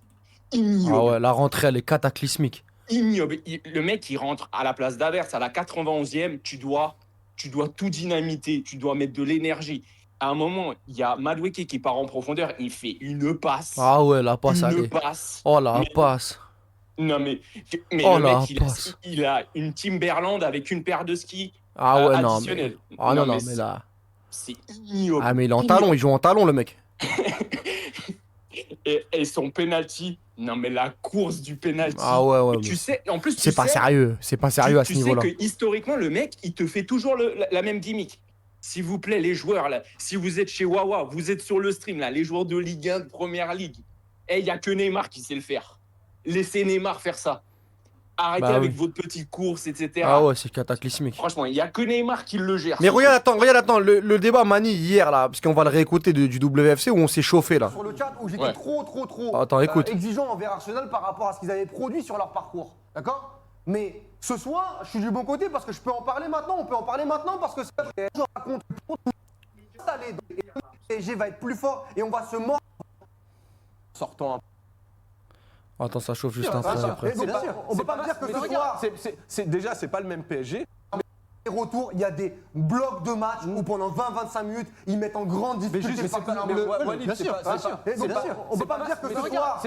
Ah ouais, la rentrée, elle est cataclysmique. Ignoble. Le mec, il rentre à la place d'Havertz à la 91e, tu dois tout dynamiter, tu dois mettre de l'énergie. À un moment, il y a Madueke qui part en profondeur, il fait une passe. Ah ouais, la passe, une passe. Oh la passe. Non mais oh, le mec, il a une Timberland avec une paire de skis additionnelle. Non, mais là... C'est ignoble. Ah mais il est en talon, il joue en talon le mec. et son penalty, non mais la course du penalty. Ah ouais. Tu sais, en plus c'est pas sérieux, à ce niveau-là. Tu sais que historiquement le mec, il te fait toujours la même gimmick. S'il vous plaît les joueurs là, si vous êtes chez Wawa, vous êtes sur le stream là, les joueurs de Ligue 1 de Première Ligue. Il y a que Neymar qui sait le faire. Laissez Neymar faire ça. Arrêtez Bah avec oui. votre petite course, etc. Ah ouais, c'est cataclysmique. Franchement, il n'y a que Neymar qui le gère. Mais regarde, attends, le débat Mani hier là, parce qu'on va le réécouter du WFC où on s'est chauffé là. Sur le chat où j'étais Ouais. trop Attends, écoute. exigeant envers Arsenal par rapport à ce qu'ils avaient produit sur leur parcours. D'accord? Mais ce soir, je suis du bon côté parce que je peux en parler maintenant. On peut en parler maintenant parce que je raconte pour tout. Le PSG va être plus fort et on va se mordre. Sortant un Attends, ça chauffe juste un peu. peu après. Bien sûr. On peut pas me dire que ce soir, Déjà, c'est pas le même PSG. les retours, il y a des blocs de match où pendant 20-25 minutes, ils mettent en grande difficulté le partenaire. Walid, c'est pas- c'est pas- Bien sûr. On peut pas me dire que ce soir.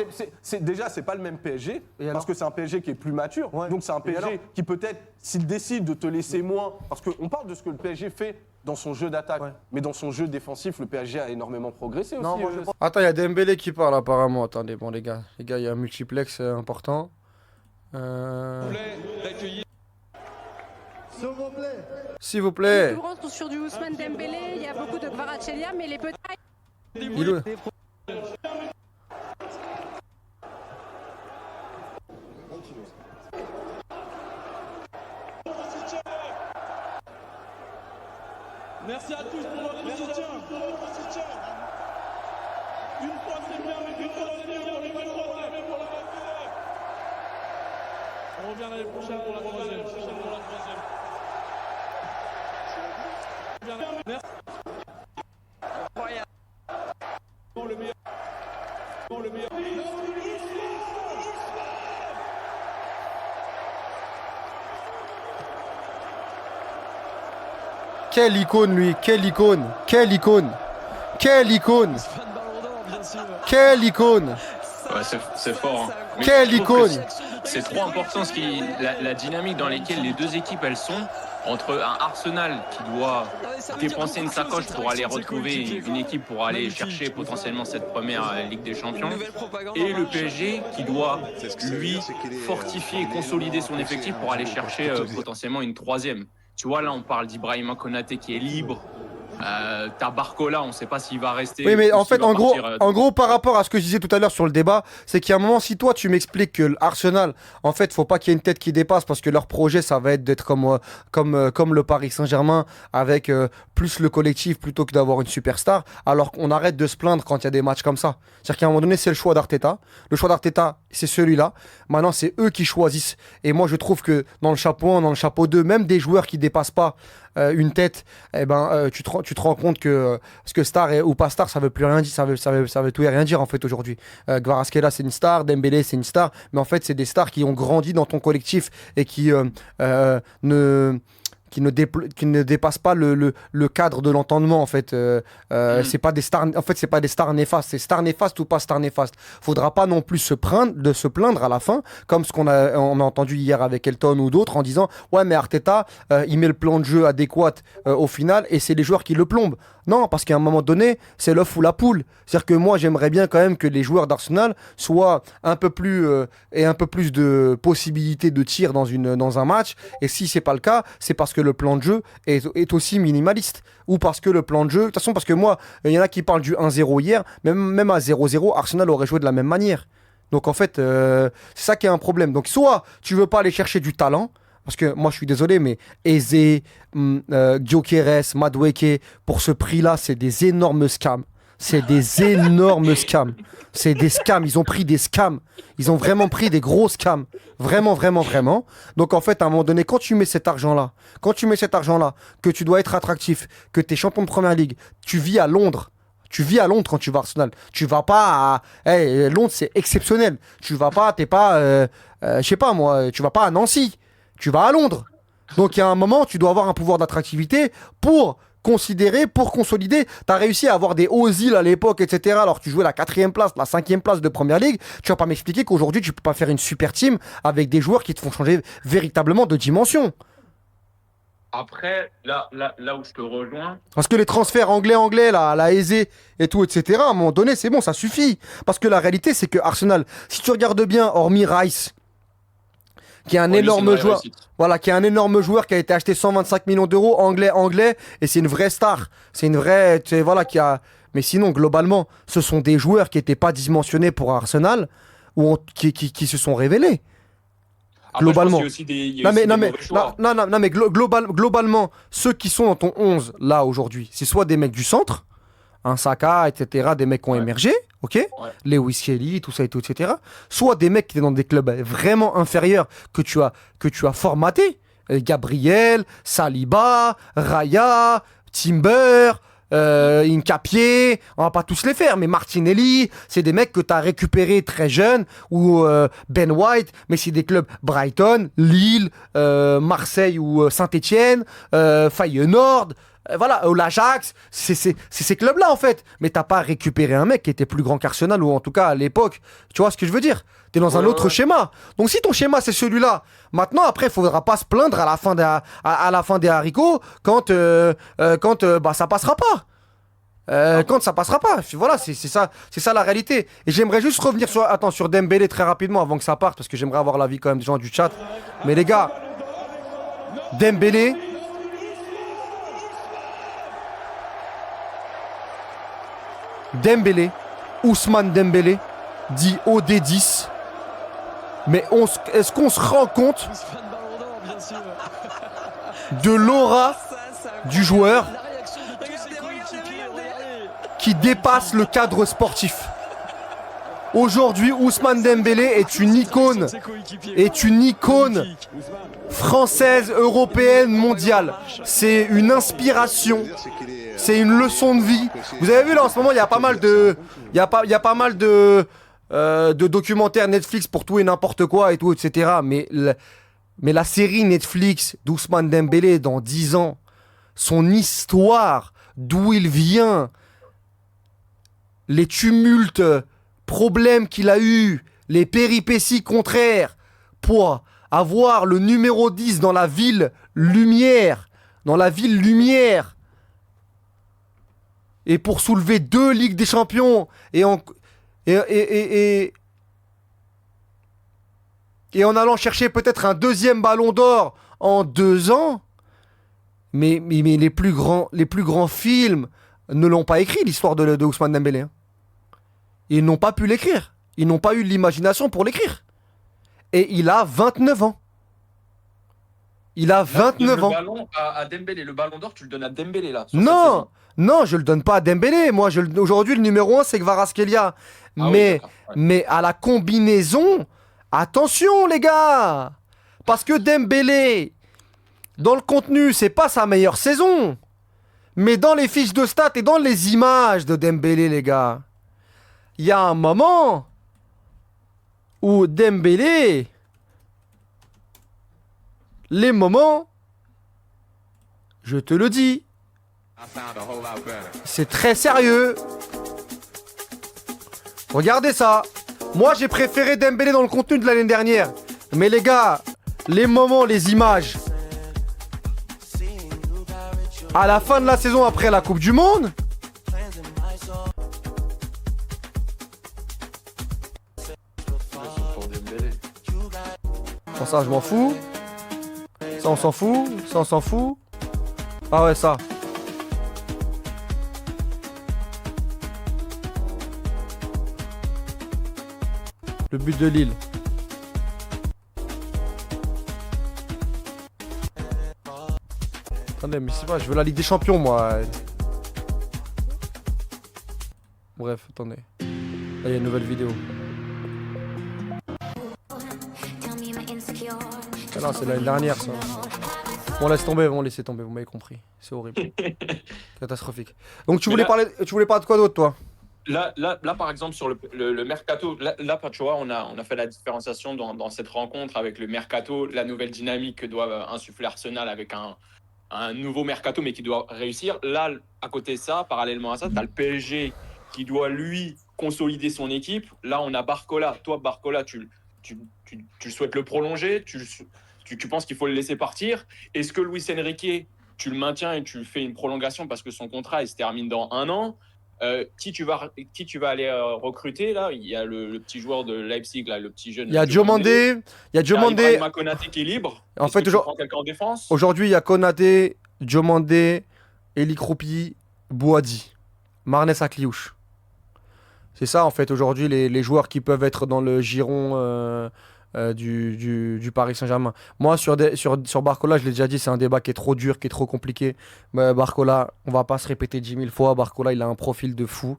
Déjà, c'est pas le même PSG, alors parce que c'est un PSG qui est plus mature. Ouais. Donc c'est un Et alors PSG qui peut-être, s'il décide de te laisser moins, parce qu'on parle de ce que le PSG fait dans son jeu d'attaque, Ouais. mais dans son jeu défensif, le PSG a énormément progressé aussi. Non, moi, je pense- Attends, il y a Dembélé qui parle apparemment. Attendez, bon les gars, il y a un multiplex important. S'il vous Les plaît. plus grands sont sur du Ousmane Dembélé, il y a beaucoup de Kvaratskhelia, mais les petits. Il est- Merci à tous pour votre soutien. Une fois c'est bien, mais une fois c'est bien, on est pas troisième pour la troisième. On revient l'année prochaine pour la troisième. Merci. Incroyable. Le meilleur. Le meilleur. Quelle icône lui, quelle icône. Fan de Ballon d'Or, bien sûr. Quelle icône. Ouais, c'est fort. Hein. Mais Quelle je trouve que icône. C'est trop important la dynamique dans laquelle les deux équipes elles sont, entre un Arsenal qui doit dépenser une sacoche pour aller retrouver une équipe pour aller chercher potentiellement cette première Ligue des Champions, et le PSG qui doit lui fortifier et consolider son effectif pour aller chercher potentiellement une troisième. Tu vois, là on parle d'Ibrahima Konaté qui est libre. T'as Barcola, on sait pas s'il va rester. Oui, mais ou en s'il fait, va en gros, partir, par rapport à ce que je disais tout à l'heure sur le débat, c'est qu'il y a un moment, si toi tu m'expliques que l'Arsenal, en fait, faut pas qu'il y ait une tête qui dépasse parce que leur projet, ça va être d'être comme le Paris Saint-Germain avec plus le collectif plutôt que d'avoir une superstar, alors qu'on arrête de se plaindre quand il y a des matchs comme ça. C'est-à-dire qu'à un moment donné, c'est le choix d'Arteta. Le choix d'Arteta, c'est celui-là. Maintenant, c'est eux qui choisissent. Et moi, je trouve que dans le chapeau 1, dans le chapeau 2, même des joueurs qui dépassent pas une tête, eh ben, tu te rends compte que parce que star ou pas star, ça veut plus rien dire, ça veut tout et rien dire en fait aujourd'hui. Kvaratskhelia c'est une star, Dembélé c'est une star, mais en fait c'est des stars qui ont grandi dans ton collectif et qui ne dépassent pas le cadre de l'entendement en fait. C'est pas des stars, en fait c'est pas des stars néfastes, c'est star néfaste ou pas star néfaste. Faudra pas non plus se plaindre à la fin, comme ce qu'on a entendu hier avec Elton ou d'autres en disant ouais mais Arteta il met le plan de jeu adéquat au final et c'est les joueurs qui le plombent. Non, parce qu'à un moment donné, c'est l'œuf ou la poule. C'est-à-dire que moi, j'aimerais bien quand même que les joueurs d'Arsenal soient un peu plus et un peu plus de possibilités de tir dans un match. Et si c'est pas le cas, c'est parce que le plan de jeu est aussi minimaliste. Ou parce que le plan de jeu... De toute façon, parce que moi, il y en a qui parlent du 1-0 hier. Même à 0-0, Arsenal aurait joué de la même manière. Donc en fait, c'est ça qui est un problème. Donc soit tu veux pas aller chercher du talent, parce que moi je suis désolé, mais Eze, Gyökeres, Madueke, pour ce prix-là, c'est des énormes scams. C'est des énormes scams. C'est des scams. Ils ont pris des scams. Ils ont vraiment pris des gros scams. Vraiment, vraiment, vraiment. Donc en fait, à un moment donné, quand tu mets cet argent-là, que tu dois être attractif, que tu es champion de Première Ligue, tu vis à Londres. Tu vis à Londres quand tu vas à Arsenal. Tu vas pas à... Londres, c'est exceptionnel. Tu vas pas, t'es pas... je sais pas moi, tu vas pas à Nancy. Tu vas à Londres. Donc il y a un moment, tu dois avoir un pouvoir d'attractivité pour consolider. Tu as réussi à avoir des Ozil à l'époque, etc. Alors tu jouais la 4e place, la 5e place de Première Ligue. Tu vas pas m'expliquer qu'aujourd'hui, tu peux pas faire une super team avec des joueurs qui te font changer véritablement de dimension. Après, là où je te rejoins, Parce que les transferts anglais, la aisée et tout, etc., à un moment donné, c'est bon, ça suffit. Parce que la réalité, c'est que Arsenal, si tu regardes bien, hormis Rice, qui est un énorme joueur, voilà, qui est un énorme joueur qui a été acheté 125 millions d'euros, anglais, et c'est une vraie star. C'est une vraie, tu sais, voilà, qui a. Mais sinon, globalement, ce sont des joueurs qui n'étaient pas dimensionnés pour Arsenal ou qui se sont révélés. Globalement. Après, je pense qu'il y a aussi des mauvais choix. Non, mais globalement, ceux qui sont dans ton 11 là aujourd'hui, c'est soit des mecs du centre, un Saka, etc., des mecs qui ont émergé, ok, Lewis Kelly, tout ça et tout, etc., soit des mecs qui étaient dans des clubs vraiment inférieurs que tu as formaté, Gabriel, Saliba, Raya, Timber, Hincapié, on va pas tous les faire, mais Martinelli, c'est des mecs que tu as récupérés très jeunes, ou Ben White, mais c'est des clubs Brighton, Lille, Marseille ou Saint-Etienne, Feyenoord, voilà, l'Ajax, c'est ces clubs-là en fait. Mais t'as pas récupéré un mec qui était plus grand qu'Arsenal, ou en tout cas à l'époque, tu vois ce que je veux dire? T'es dans un autre schéma. Donc si ton schéma c'est celui-là, maintenant après il faudra pas se plaindre à la fin des haricots quand ça passera pas. Quand ça passera pas. Voilà, c'est ça la réalité. Et j'aimerais juste revenir sur Dembélé très rapidement avant que ça parte, parce que j'aimerais avoir l'avis quand même des gens du chat. Mais les gars, Dembélé, Ousmane Dembélé, dit OD10. Mais est-ce qu'on se rend compte de l'aura du joueur qui dépasse le cadre sportif? Aujourd'hui, Ousmane Dembélé est une icône française, européenne, mondiale. C'est une inspiration. C'est une leçon de vie. Vous avez vu là en ce moment, il y a pas mal de documentaires Netflix pour tout et n'importe quoi et tout, etc. Mais la série Netflix d'Ousmane Dembélé dans 10 ans, son histoire, d'où il vient, les tumultes, problèmes qu'il a eu, les péripéties contraires pour avoir le numéro 10 dans la ville lumière, et pour soulever 2 Ligues des Champions et en allant chercher peut-être un 2e Ballon d'Or en 2 ans. Mais les plus grands films ne l'ont pas écrit, l'histoire de Ousmane Dembélé. Hein. Ils n'ont pas pu l'écrire. Ils n'ont pas eu l'imagination pour l'écrire. Et il a 29 ans. Il a 29 ans. Le ballon à Dembélé, le Ballon d'Or, tu le donnes à Dembélé là. Non, je le donne pas à Dembélé. Moi, aujourd'hui, le numéro 1, c'est Kvaratskhelia. Mais à la combinaison, attention les gars. Parce que Dembélé, dans le contenu, c'est pas sa meilleure saison. Mais dans les fiches de stats et dans les images de Dembélé, les gars, il y a un moment où Dembélé, les moments, je te le dis, c'est très sérieux. Regardez ça. Moi, j'ai préféré Dembélé dans le contenu de l'année dernière. Mais les gars, les moments, les images, à la fin de la saison après la Coupe du Monde, bon, ça je m'en fous. Ça on s'en fout. Ça on s'en fout. Ah ouais, ça. Le but de Lille. Attendez, mais c'est pas, je veux la Ligue des Champions, moi. Bref, attendez. Là, il y a une nouvelle vidéo. Ah non, c'est l'année dernière, ça. Bon, laisse tomber, on laisser tomber, vous m'avez compris. C'est horrible. Catastrophique. Donc, tu voulais parler de quoi d'autre, toi? Là, par exemple, sur le mercato, là, tu vois, on a fait la différenciation dans cette rencontre avec le mercato, la nouvelle dynamique que doit insuffler Arsenal avec un nouveau mercato, mais qui doit réussir. Là, à côté de ça, parallèlement à ça, tu as le PSG qui doit, lui, consolider son équipe. Là, on a Barcola. Toi, Barcola, tu souhaites le prolonger? Tu penses qu'il faut le laisser partir? Est-ce que Luis Enrique, tu le maintiens et tu fais une prolongation parce que son contrat il se termine dans 1 an? Qui tu vas aller recruter là? Il y a le petit joueur de Leipzig là, le petit jeune. Il y a Diomandé. Il y a Diomandé. Konaté qui est libre. En fait, aujourd'hui, il y a Konaté, Diomandé, Eli Kroupi, Bouhaddi, Marnès Akliouche. C'est ça en fait aujourd'hui les joueurs qui peuvent être dans le giron du Paris Saint-Germain. Moi, sur Barcola, je l'ai déjà dit, c'est un débat qui est trop dur, qui est trop compliqué. Barcola, on va pas se répéter 10 000 fois, Barcola, il a un profil de fou.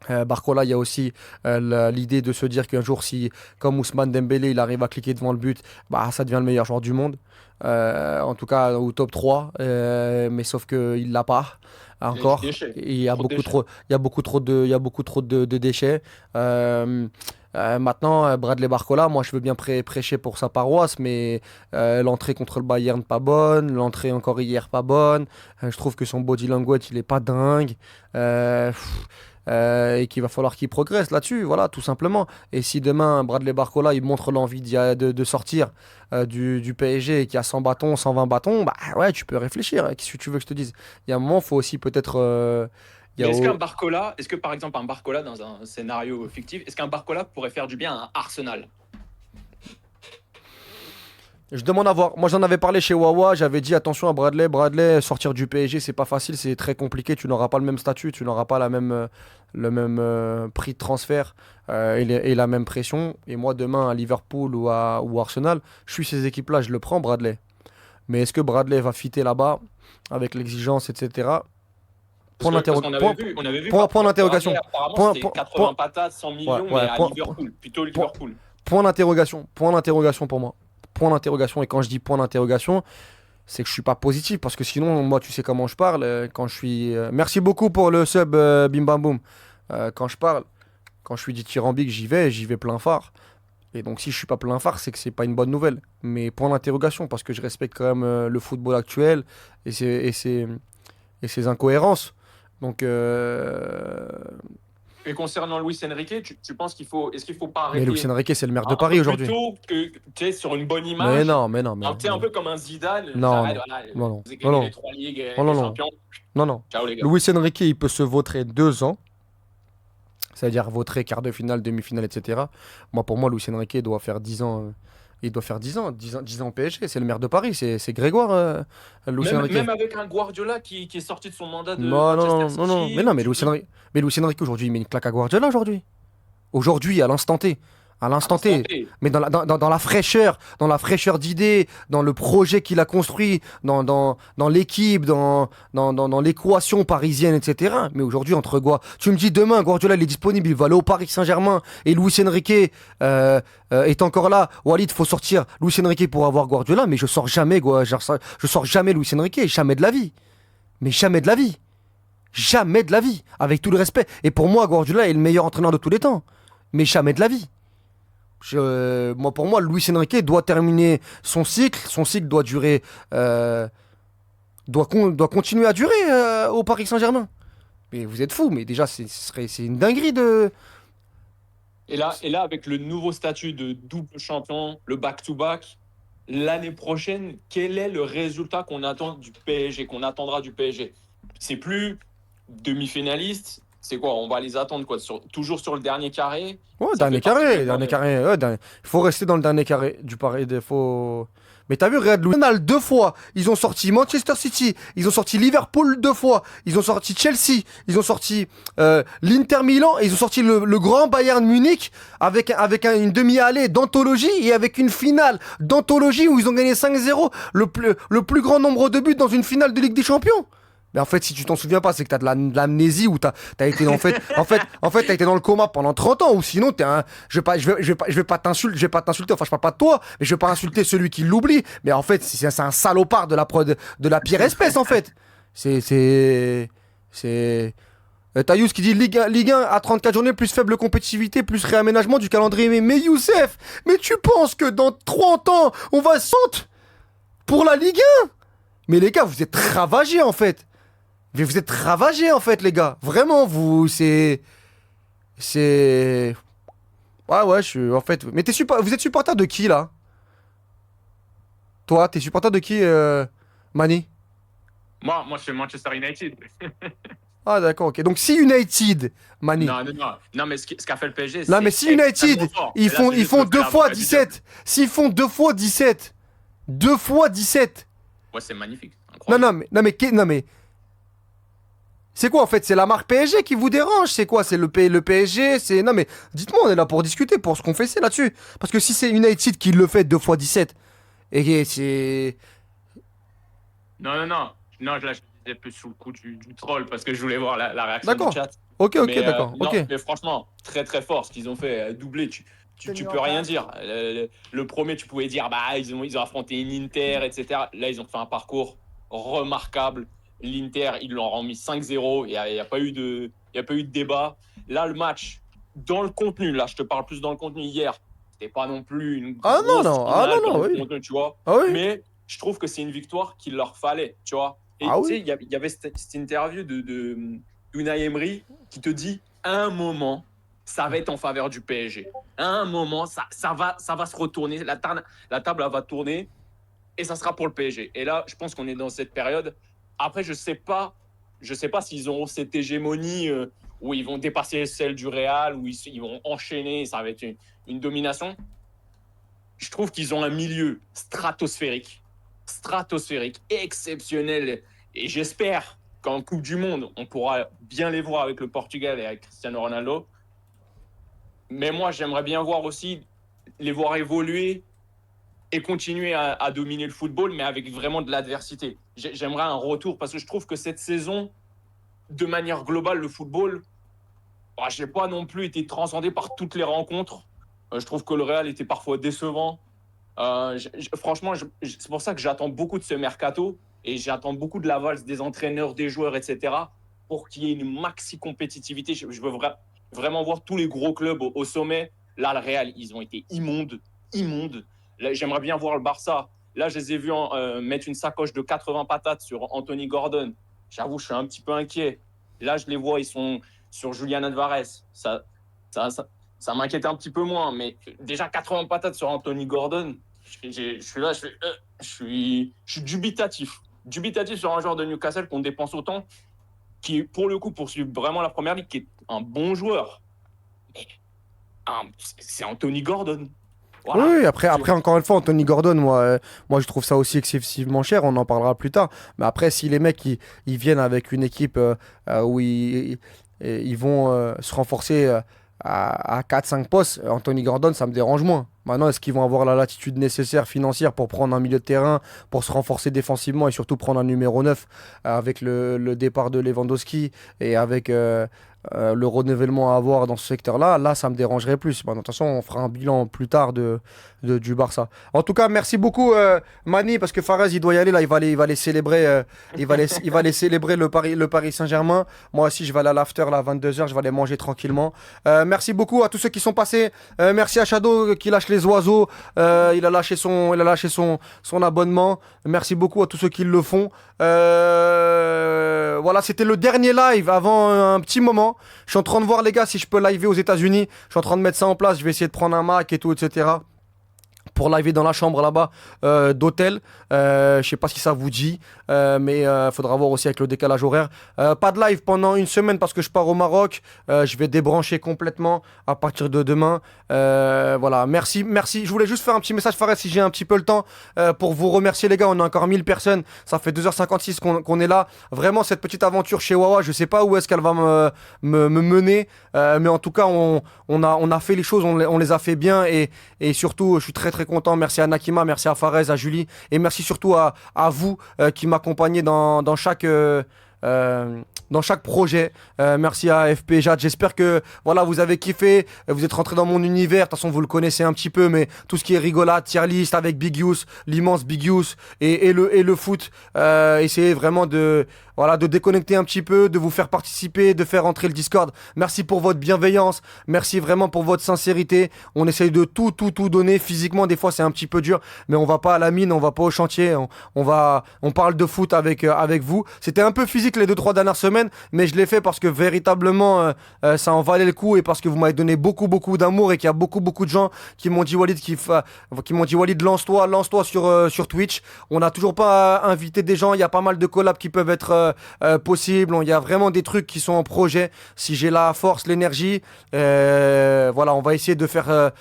Barcola, il y a aussi l'idée de se dire qu'un jour, si, comme Ousmane Dembélé, il arrive à cliquer devant le but, bah, ça devient le meilleur joueur du monde. En tout cas, au top 3. Mais sauf qu'il l'a pas encore. Il y a beaucoup trop de déchets. Maintenant, Bradley Barcola, moi je veux bien prêcher pour sa paroisse, mais l'entrée contre le Bayern pas bonne, l'entrée encore hier pas bonne. Je trouve que son body language il est pas dingue. Et qu'il va falloir qu'il progresse là-dessus, voilà, tout simplement. Et si demain Bradley Barcola il montre l'envie de sortir du PSG et qu'il y a 100 bâtons, 120 bâtons, bah ouais, tu peux réfléchir. Qu'est-ce que tu veux que je te dise? Il y a un moment, il faut aussi peut-être. Est-ce que par exemple un Barcola dans un scénario fictif, est-ce qu'un Barcola pourrait faire du bien à un Arsenal? Je demande à voir. Moi, j'en avais parlé chez Wawa. J'avais dit attention à Bradley. Bradley, sortir du PSG, c'est pas facile, c'est très compliqué. Tu n'auras pas le même statut, tu n'auras pas le même prix de transfert et la même pression. Et moi, demain, à Liverpool ou Arsenal, je suis ces équipes-là, je le prends, Bradley. Mais est-ce que Bradley va fitter là-bas avec l'exigence, etc. Point d'interrogation. Apparemment, c'était 80 patates, 100 millions, mais à Liverpool, plutôt Liverpool. Point d'interrogation pour moi. Point d'interrogation, et quand je dis point d'interrogation, c'est que je suis pas positif, parce que sinon, moi, tu sais comment je parle, quand je suis... Merci beaucoup pour le sub, Bim Bam Boum. Quand je suis dithyrambique, j'y vais plein phare. Et donc, si je suis pas plein phare, c'est que c'est pas une bonne nouvelle. Mais point d'interrogation, parce que je respecte quand même le football actuel et ses incohérences. Donc... Et concernant Luis Enrique, tu penses est-ce qu'il faut pas arrêter? Mais Luis Enrique, c'est le maire de Paris aujourd'hui. Plutôt que tu es sur une bonne image. Mais non. Tu es un peu comme un Zidane. Non. Vous écrivez les 3 ligues, les champions. Non. Ciao les gars. Luis Enrique, il peut se vautrer 2 ans. C'est-à-dire vautrer quart de finale, demi-finale, etc. Pour moi, Luis Enrique doit faire 10 ans. Il doit faire 10 ans au PSG. C'est le maire de Paris. C'est Grégoire, Luis Enrique. Même avec un Guardiola qui est sorti de son mandat de Non. City. Mais Luis Enrique, aujourd'hui, il met une claque à Guardiola aujourd'hui. Aujourd'hui, à l'instant T. Mais dans la fraîcheur, d'idées, dans le projet qu'il a construit, dans l'équipe, dans l'équation parisienne, etc. Mais aujourd'hui, tu me dis demain, Guardiola il est disponible, il va aller au Paris Saint-Germain et Luis Enrique est encore là. Walid, faut sortir Luis Enrique pour avoir Guardiola, mais je sors jamais Luis Enrique, jamais de la vie. Mais jamais de la vie. Jamais de la vie, avec tout le respect. Et pour moi, Guardiola est le meilleur entraîneur de tous les temps. Mais jamais de la vie. Pour moi, Luis Enrique doit terminer son cycle. Son cycle doit durer, doit continuer à durer au Paris Saint-Germain. Mais vous êtes fous. Mais déjà, c'est une dinguerie de. Et là, avec le nouveau statut de double champion, le back-to-back, l'année prochaine, quel est le résultat qu'on attend du PSG, qu'on attendra du PSG? C'est plus demi-finaliste. C'est quoi? On va les attendre quoi? Toujours sur le dernier carré? Ouais, dernier carré. Il faut rester dans le dernier carré du Paris. Mais t'as vu, regarde, Louis 2 fois. Ils ont sorti Manchester City. Ils ont sorti Liverpool 2 fois. Ils ont sorti Chelsea. Ils ont sorti l'Inter Milan. Et ils ont sorti le grand Bayern Munich avec une demi-allée d'anthologie et avec une finale d'anthologie où ils ont gagné 5-0. Le plus grand nombre de buts dans une finale de Ligue des Champions. Mais en fait, si tu t'en souviens pas, c'est que t'as de l'amnésie ou t'as été t'as été dans le coma pendant 30 ans, ou sinon je vais pas t'insulter, enfin je parle pas de toi, mais je vais pas insulter celui qui l'oublie, mais en fait, c'est un salopard de la pire espèce, en fait. Taïus qui dit Ligue 1 à 34 journées, plus faible compétitivité, plus réaménagement du calendrier. Mais Youssef, mais tu penses que dans 30 ans, on va sauter pour la Ligue 1? Mais les gars, vous êtes ravagés, en fait. Vous êtes ravagés, en fait, les gars. Vraiment, vous, c'est... Ouais, je suis... En fait... Mais vous êtes supporter de qui, là? Toi, t'es supporter de qui, Mani? Moi, je suis Manchester United. Ah, d'accord, ok. Donc, si United, Mani... Non, mais ce qu'a fait le PSG, non, mais si United, ils font 2 fois 17. S'ils font 2 fois 17. 2 fois 17. Ouais, c'est magnifique. Non, mais... C'est quoi en fait? C'est la marque PSG qui vous dérange? C'est quoi? C'est le PSG? Non mais dites-moi, on est là pour discuter, pour se confesser là-dessus. Parce que si c'est United qui le fait 2 x 17, et c'est... Non, je la disais plus sous le coup du troll parce que je voulais voir la réaction du chat. Ok, mais, d'accord. Non, ok. mais franchement, très très fort ce qu'ils ont fait, doublé. Tu peux rien dire. Le premier, tu pouvais dire, bah, ils ont affronté une Inter, etc. Là, ils ont fait un parcours remarquable. L'Inter, ils l'ont remis 5-0. Il n'y a pas eu de débat. Là, le match, dans le contenu, là, je te parle plus dans le contenu hier. C'était pas non plus une grosse finale dans le contenu, tu vois. Ah, oui. Mais je trouve que c'est une victoire qu'il leur fallait, tu vois. Et tu sais, il y avait cette interview de Unai Emery qui te dit, à un moment, ça va être en faveur du PSG. À un moment, ça va se retourner. La table, elle va tourner et ça sera pour le PSG. Et là, je pense qu'on est dans cette période. Après, je sais pas s'ils auront cette hégémonie où ils vont dépasser celle du Real, où ils vont enchaîner, ça va être une domination. Je trouve qu'ils ont un milieu stratosphérique, exceptionnel. Et j'espère qu'en Coupe du Monde, on pourra bien les voir avec le Portugal et avec Cristiano Ronaldo. Mais moi, j'aimerais bien les voir évoluer et continuer à dominer le football, mais avec vraiment de l'adversité. J'aimerais un retour, parce que je trouve que cette saison, de manière globale, le football, je n'ai pas non plus été transcendé par toutes les rencontres. Je trouve que le Real était parfois décevant. Franchement, c'est pour ça que j'attends beaucoup de ce mercato, et j'attends beaucoup de la valse des entraîneurs, des joueurs, etc., pour qu'il y ait une maxi compétitivité. Je veux vraiment voir tous les gros clubs au sommet. Là, le Real, ils ont été immondes. Là, j'aimerais bien voir le Barça. Là, je les ai vus mettre une sacoche de 80 patates sur Anthony Gordon. J'avoue, je suis un petit peu inquiet. Là, je les vois, ils sont sur Julian Alvarez. Ça m'inquiète un petit peu moins. Mais déjà, 80 patates sur Anthony Gordon, je suis dubitatif. Dubitatif sur un joueur de Newcastle qu'on dépense autant, qui, pour le coup, poursuit vraiment la première ligue, qui est un bon joueur. Mais c'est Anthony Gordon. Voilà. Oui, après, encore une fois, Anthony Gordon, moi, je trouve ça aussi excessivement cher. On en parlera plus tard. Mais après, si les mecs ils viennent avec une équipe où ils vont se renforcer à 4-5 postes, Anthony Gordon, ça me dérange moins. Maintenant, est-ce qu'ils vont avoir la latitude nécessaire financière pour prendre un milieu de terrain, pour se renforcer défensivement et surtout prendre un numéro 9 avec le départ de Lewandowski et avec le renouvellement à avoir dans ce secteur-là? Là, ça me dérangerait plus. Bon, de toute façon, on fera un bilan plus tard du Barça. En tout cas, merci beaucoup, Mani, parce que Fares, il doit y aller. Là, il va aller célébrer, il va aller célébrer le Paris Saint-Germain. Moi aussi, je vais aller à l'after là, à 22h. Je vais aller manger tranquillement. Merci beaucoup à tous ceux qui sont passés. Merci à Shadow qui lâche les oiseaux. Il a lâché son abonnement. Merci beaucoup à tous ceux qui le font. Voilà, c'était le dernier live avant un petit moment. Je suis en train de voir, les gars, si je peux liver aux États-Unis. Je suis en train de mettre ça en place. Je vais essayer de prendre un Mac et tout, etc. pour liver dans la chambre là-bas d'hôtel. Je sais pas si ça vous dit, mais faudra voir aussi avec le décalage horaire. Pas de live pendant une semaine parce que je pars au Maroc. Je vais débrancher complètement à partir de demain. Voilà, merci. Je voulais juste faire un petit message, Fares, si j'ai un petit peu le temps, pour vous remercier, les gars. On a encore 1000 personnes. Ça fait 2h56 qu'on est là. Vraiment, cette petite aventure chez Wawa, je sais pas où est-ce qu'elle va me mener, mais en tout cas, on a fait les choses, on les a fait bien, et surtout, je suis très très content. Merci à Nakima, merci à Fares, à Julie, et merci surtout à vous qui m'accompagnez dans chaque projet. Merci à FP Jade. J'espère que voilà, vous avez kiffé, vous êtes rentré dans mon univers. De toute façon, vous le connaissez un petit peu, mais tout ce qui est rigolade, tier list avec Big Use, l'immense Big Use et le foot, essayez vraiment de déconnecter un petit peu, de vous faire participer, de faire entrer le Discord. Merci pour votre bienveillance, merci vraiment pour votre sincérité. On essaye de tout donner physiquement. Des fois, c'est un petit peu dur, mais on va pas à la mine, on va pas au chantier. On parle de foot avec vous. C'était un peu physique les 2-3 dernières semaines, mais je l'ai fait parce que véritablement ça en valait le coup, et parce que vous m'avez donné beaucoup d'amour, et qu'il y a beaucoup de gens qui m'ont dit Walid, lance-toi sur Twitch. On n'a toujours pas invité des gens. Il y a pas mal de collabs qui peuvent être possibles. Il y a vraiment des trucs qui sont en projet. Si j'ai la force, l'énergie, voilà, on va essayer de faire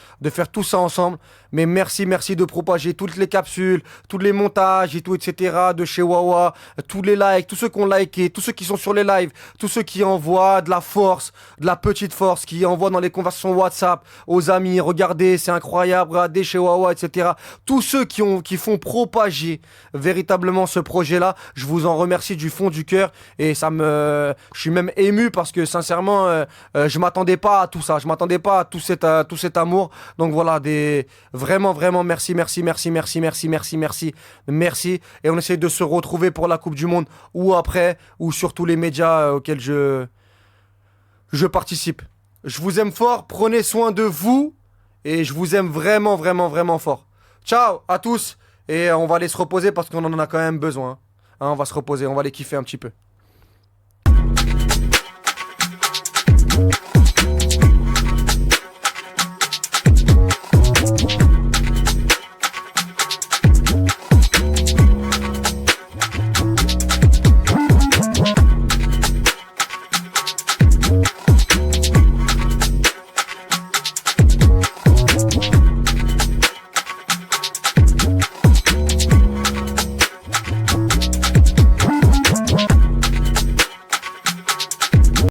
tout ça ensemble. Mais merci de propager toutes les capsules, tous les montages et tout, etc. de chez Wawa, tous les likes, tous ceux qui ont liké, liker, tous ceux qui sont sur les lives, tous ceux qui envoient de la force, de la petite force, qui envoient dans les conversations WhatsApp aux amis, regardez, c'est incroyable, regardez chez Wawa, etc. Tous ceux qui font propager véritablement ce projet-là, je vous en remercie du fond du cœur et je suis même ému parce que sincèrement, je m'attendais pas à tout ça, je m'attendais pas à tout cet amour. Donc voilà, vraiment merci. Et on essaie de se retrouver pour la Coupe du Monde ou après, ou sur tous les médias auxquels je participe. Je vous aime fort, prenez soin de vous et je vous aime vraiment fort. Ciao à tous et on va aller se reposer parce qu'on en a quand même besoin. Hein, on va se reposer, on va les kiffer un petit peu.